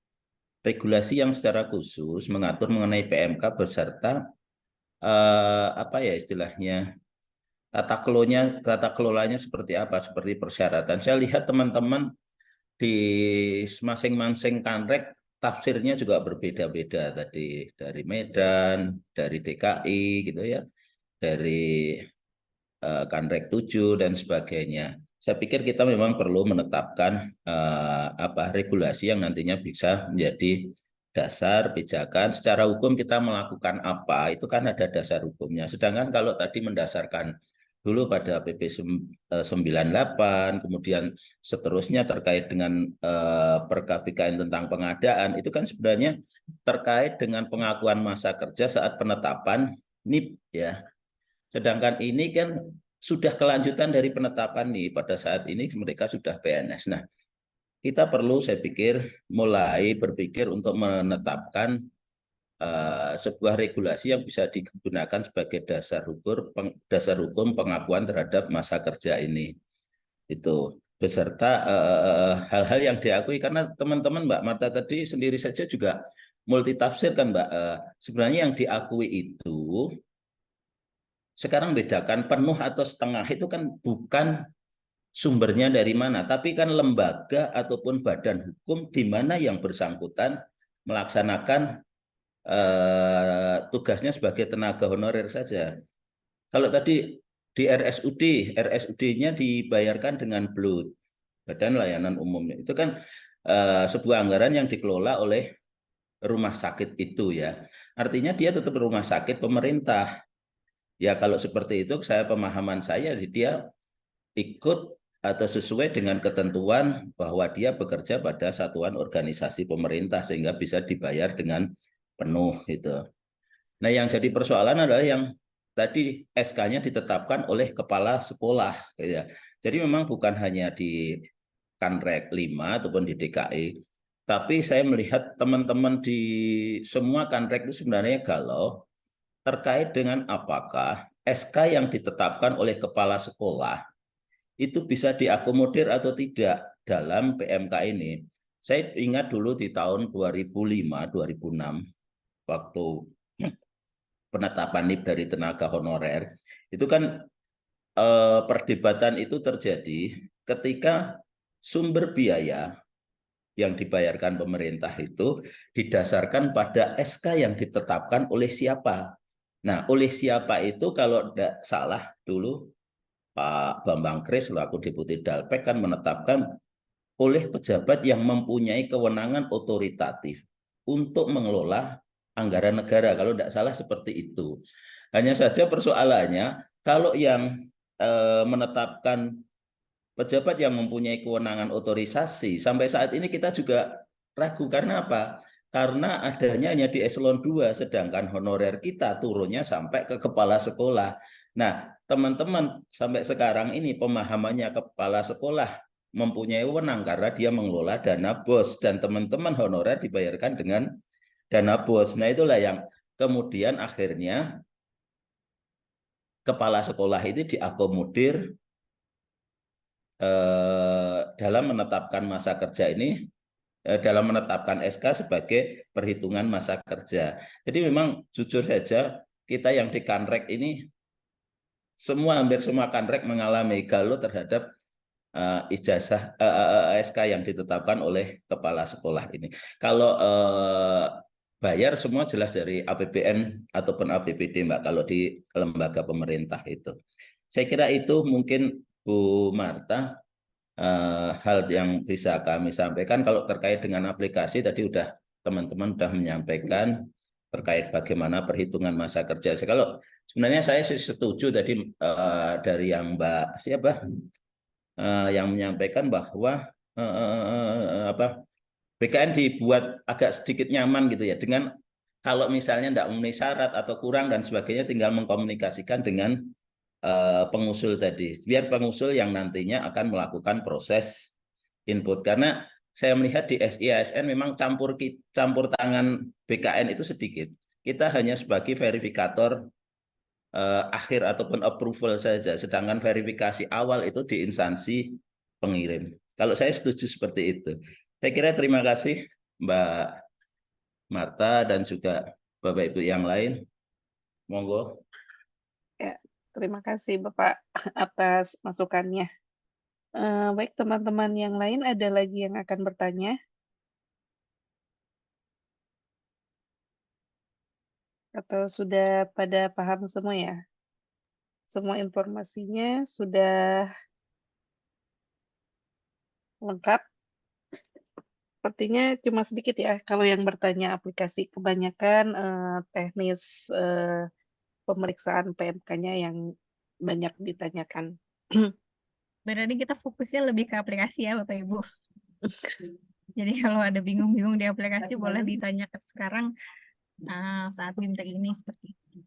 regulasi yang secara khusus mengatur mengenai PMK beserta istilahnya tata kelolanya seperti apa, seperti persyaratan. Saya lihat teman-teman di masing-masing kanrek tafsirnya juga berbeda-beda tadi dari Medan, dari DKI gitu ya, dari kanrek 7 dan sebagainya. Saya pikir kita memang perlu menetapkan regulasi yang nantinya bisa menjadi dasar pijakan secara hukum kita melakukan apa, itu kan ada dasar hukumnya. Sedangkan kalau tadi mendasarkan dulu pada PP 98, kemudian seterusnya terkait dengan Perkab BKN tentang pengadaan, itu kan sebenarnya terkait dengan pengakuan masa kerja saat penetapan NIP ya. Sedangkan ini kan sudah kelanjutan dari penetapan nih, pada saat ini mereka sudah PNS. Nah, kita perlu saya pikir mulai berpikir untuk menetapkan sebuah regulasi yang bisa digunakan sebagai dasar hukum pengakuan terhadap masa kerja ini. Itu beserta hal-hal yang diakui, karena teman-teman Mbak Marta tadi sendiri saja juga multitafsir kan Mbak. Sebenarnya yang diakui itu sekarang bedakan penuh atau setengah itu kan bukan sumbernya dari mana, tapi kan lembaga ataupun badan hukum di mana yang bersangkutan melaksanakan tugasnya sebagai tenaga honorer saja. Kalau tadi di RSUD-nya dibayarkan dengan BLUT, Badan Layanan Umum. Itu kan sebuah anggaran yang dikelola oleh rumah sakit itu ya. Artinya dia tetap rumah sakit pemerintah. Ya kalau seperti itu pemahaman saya dia ikut atau sesuai dengan ketentuan bahwa dia bekerja pada satuan organisasi pemerintah sehingga bisa dibayar dengan penuh gitu. Nah, yang jadi persoalan adalah yang tadi SK-nya ditetapkan oleh kepala sekolah gitu ya. Jadi memang bukan hanya di Kanrek 5 ataupun di DKI, tapi saya melihat teman-teman di semua Kanrek itu sebenarnya galau terkait dengan apakah SK yang ditetapkan oleh kepala sekolah itu bisa diakomodir atau tidak dalam PMK ini. Saya ingat dulu di tahun 2005-2006 waktu penetapan NIP dari tenaga honorer, itu kan perdebatan itu terjadi ketika sumber biaya yang dibayarkan pemerintah itu didasarkan pada SK yang ditetapkan oleh siapa. Nah, oleh siapa itu kalau tidak salah dulu Pak Bambang Kris selaku Deputi Dalpek kan menetapkan oleh pejabat yang mempunyai kewenangan otoritatif untuk mengelola anggaran negara, kalau tidak salah seperti itu. Hanya saja persoalannya kalau yang menetapkan pejabat yang mempunyai kewenangan otorisasi, sampai saat ini kita juga ragu. Karena apa? Karena adanya hanya di eselon 2, sedangkan honorer kita turunnya sampai ke kepala sekolah. Nah, teman-teman sampai sekarang ini pemahamannya kepala sekolah mempunyai wewenang karena dia mengelola dana BOS dan teman-teman honorer dibayarkan dengan dana BOS. Nah, itulah yang kemudian akhirnya kepala sekolah itu diakomodir dalam menetapkan masa kerja ini, dalam menetapkan SK sebagai perhitungan masa kerja. Jadi memang jujur saja kita yang di Kanrek ini hampir semua Kanrek mengalami galau terhadap ijazah SK yang ditetapkan oleh kepala sekolah ini. Kalau bayar semua jelas dari APBN ataupun APBD, Mbak, kalau di lembaga pemerintah itu. Saya kira itu mungkin Bu Marta hal yang bisa kami sampaikan. Kalau terkait dengan aplikasi tadi teman-teman sudah menyampaikan terkait bagaimana perhitungan masa kerja. Kalau sebenarnya saya setuju tadi dari yang Mbak siapa yang menyampaikan bahwa BKN dibuat agak sedikit nyaman gitu ya, dengan kalau misalnya tidak memenuhi syarat atau kurang dan sebagainya tinggal mengkomunikasikan dengan pengusul tadi, biar pengusul yang nantinya akan melakukan proses input. Karena saya melihat di SIASN memang campur tangan BKN itu sedikit. Kita hanya sebagai verifikator akhir ataupun approval saja, sedangkan verifikasi awal itu di instansi pengirim. Kalau saya setuju seperti itu. Saya kira terima kasih Mbak Marta dan juga Bapak Ibu yang lain. Monggo. Ya, terima kasih Bapak atas masukannya. Baik, teman-teman yang lain ada lagi yang akan bertanya? Atau sudah pada paham semua ya? Semua informasinya sudah lengkap? Sepertinya cuma sedikit ya kalau yang bertanya aplikasi, kebanyakan teknis pemeriksaan PMK-nya yang banyak ditanyakan. Berarti kita fokusnya lebih ke aplikasi ya Bapak Ibu. Jadi kalau ada bingung-bingung di aplikasi boleh ditanyakan sekarang saat BIMTEK ini seperti itu.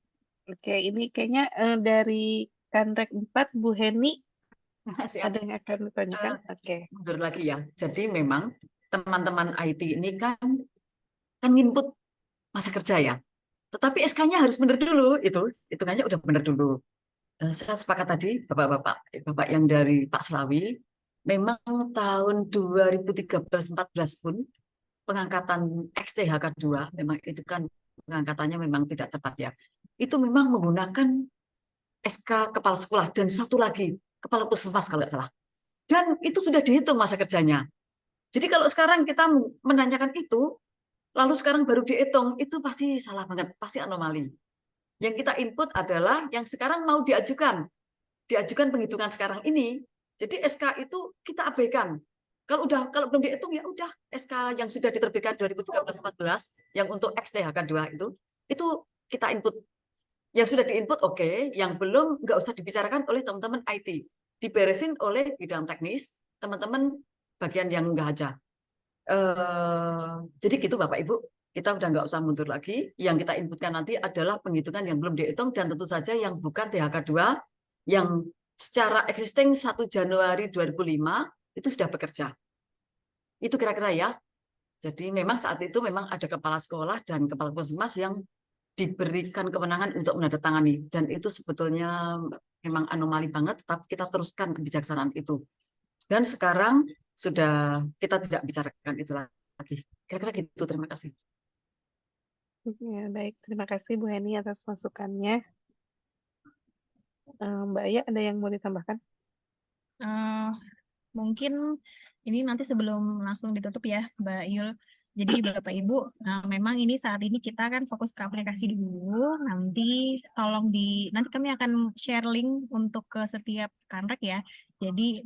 Oke, ini kayaknya dari Kanrek 4, Bu Heni, ada yang akan ditanyakan? Oke. Mundur lagi ya. Jadi memang teman-teman IT ini kan input masa kerja ya. Tetapi SK-nya harus benar dulu, itu hitungannya udah benar dulu. Saya sepakat tadi Bapak yang dari Pak Slawi, memang tahun 2013-14 pun pengangkatan XTHK2 memang itu kan pengangkatannya memang tidak tepat ya. Itu memang menggunakan SK kepala sekolah dan satu lagi kepala puskesmas kalau nggak salah. Dan itu sudah dihitung masa kerjanya. Jadi kalau sekarang kita menanyakan itu, lalu sekarang baru dihitung, itu pasti salah banget, pasti anomali. Yang kita input adalah yang sekarang mau diajukan penghitungan sekarang ini. Jadi SK itu kita abaikan. Kalau belum dihitung ya udah SK yang sudah diterbitkan 2013-14 yang untuk XTHK2 itu kita input. Yang sudah diinput oke, yang belum nggak usah dibicarakan oleh teman-teman IT. Diberesin oleh bidang teknis, teman-teman bagian yang nggak aja. Jadi gitu Bapak Ibu, kita udah nggak usah mundur lagi. Yang kita inputkan nanti adalah penghitungan yang belum dihitung dan tentu saja yang bukan THK2 yang secara existing 1 Januari 2005 itu sudah bekerja. Itu kira-kira ya. Jadi memang saat itu memang ada kepala sekolah dan kepala puskesmas yang diberikan kewenangan untuk menandatangani, dan itu sebetulnya memang anomali banget, tetapi kita teruskan kebijaksanaan itu. Dan sekarang sudah kita tidak bicarakan itu lagi. Kira-kira gitu, terima kasih. Ya, baik, terima kasih Bu Heni atas masukannya. Mbak Aya, ada yang mau ditambahkan? Mungkin ini nanti sebelum langsung ditutup ya Mbak Yul. Jadi Bapak Ibu, memang ini saat ini kita kan fokus ke aplikasi dulu. Nanti tolong nanti kami akan share link untuk ke setiap Kanrek ya. Jadi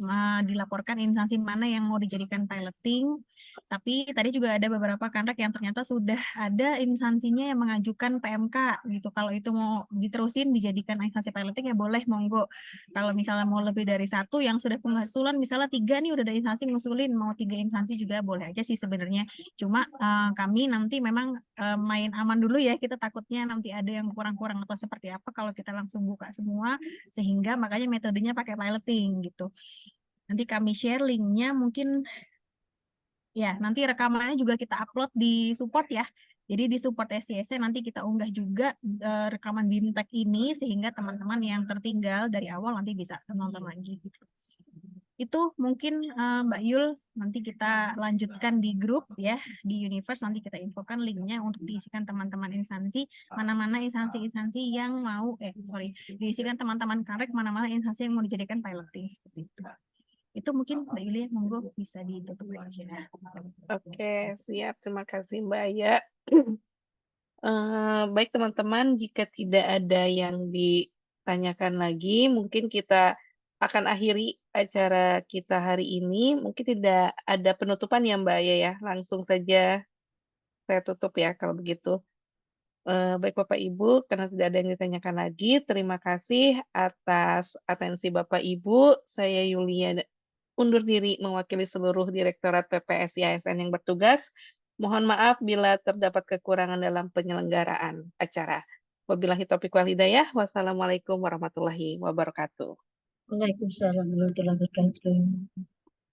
dilaporkan instansi mana yang mau dijadikan piloting. Tapi tadi juga ada beberapa Kanrek yang ternyata sudah ada instansinya yang mengajukan PMK gitu. Kalau itu mau diterusin dijadikan instansi piloting ya boleh, monggo. Kalau misalnya mau lebih dari satu yang sudah pengusulan, misalnya 3 nih udah ada instansi ngusulin, mau 3 instansi juga boleh aja sih sebenarnya. Cuma kami nanti memang main aman dulu ya, kita takutnya nanti ada yang kurang-kurang atau seperti apa kalau kita langsung buka semua, sehingga makanya metodenya pakai piloting gitu. Nanti kami share linknya, mungkin ya nanti rekamannya juga kita upload di support ya. Jadi di support SCSC nanti kita unggah juga rekaman BIMTEK ini sehingga teman-teman yang tertinggal dari awal nanti bisa nonton lagi. Itu mungkin Mbak Yul nanti kita lanjutkan di grup ya di Universe, nanti kita infokan linknya untuk diisikan teman-teman instansi, mana-mana instansi-instansi yang mau diisikan teman-teman Kanrek, mana-mana instansi yang mau dijadikan piloting seperti itu. Itu mungkin Mbak Yulia, monggo bisa ditutup aja. Oke, siap. Terima kasih Mbak Aya. Baik teman-teman, jika tidak ada yang ditanyakan lagi, mungkin kita akan akhiri acara kita hari ini. Mungkin tidak ada penutupan ya Mbak Aya ya. Langsung saja saya tutup ya kalau begitu. Baik Bapak Ibu, karena tidak ada yang ditanyakan lagi, terima kasih atas atensi Bapak Ibu. Saya Yulia undur diri mewakili seluruh Direktorat PPSI ASN yang bertugas. Mohon maaf bila terdapat kekurangan dalam penyelenggaraan acara. Wabillahi taufiq wal hidayah. Wassalamualaikum warahmatullahi wabarakatuh. Waalaikumsalam warahmatullahi wabarakatuh.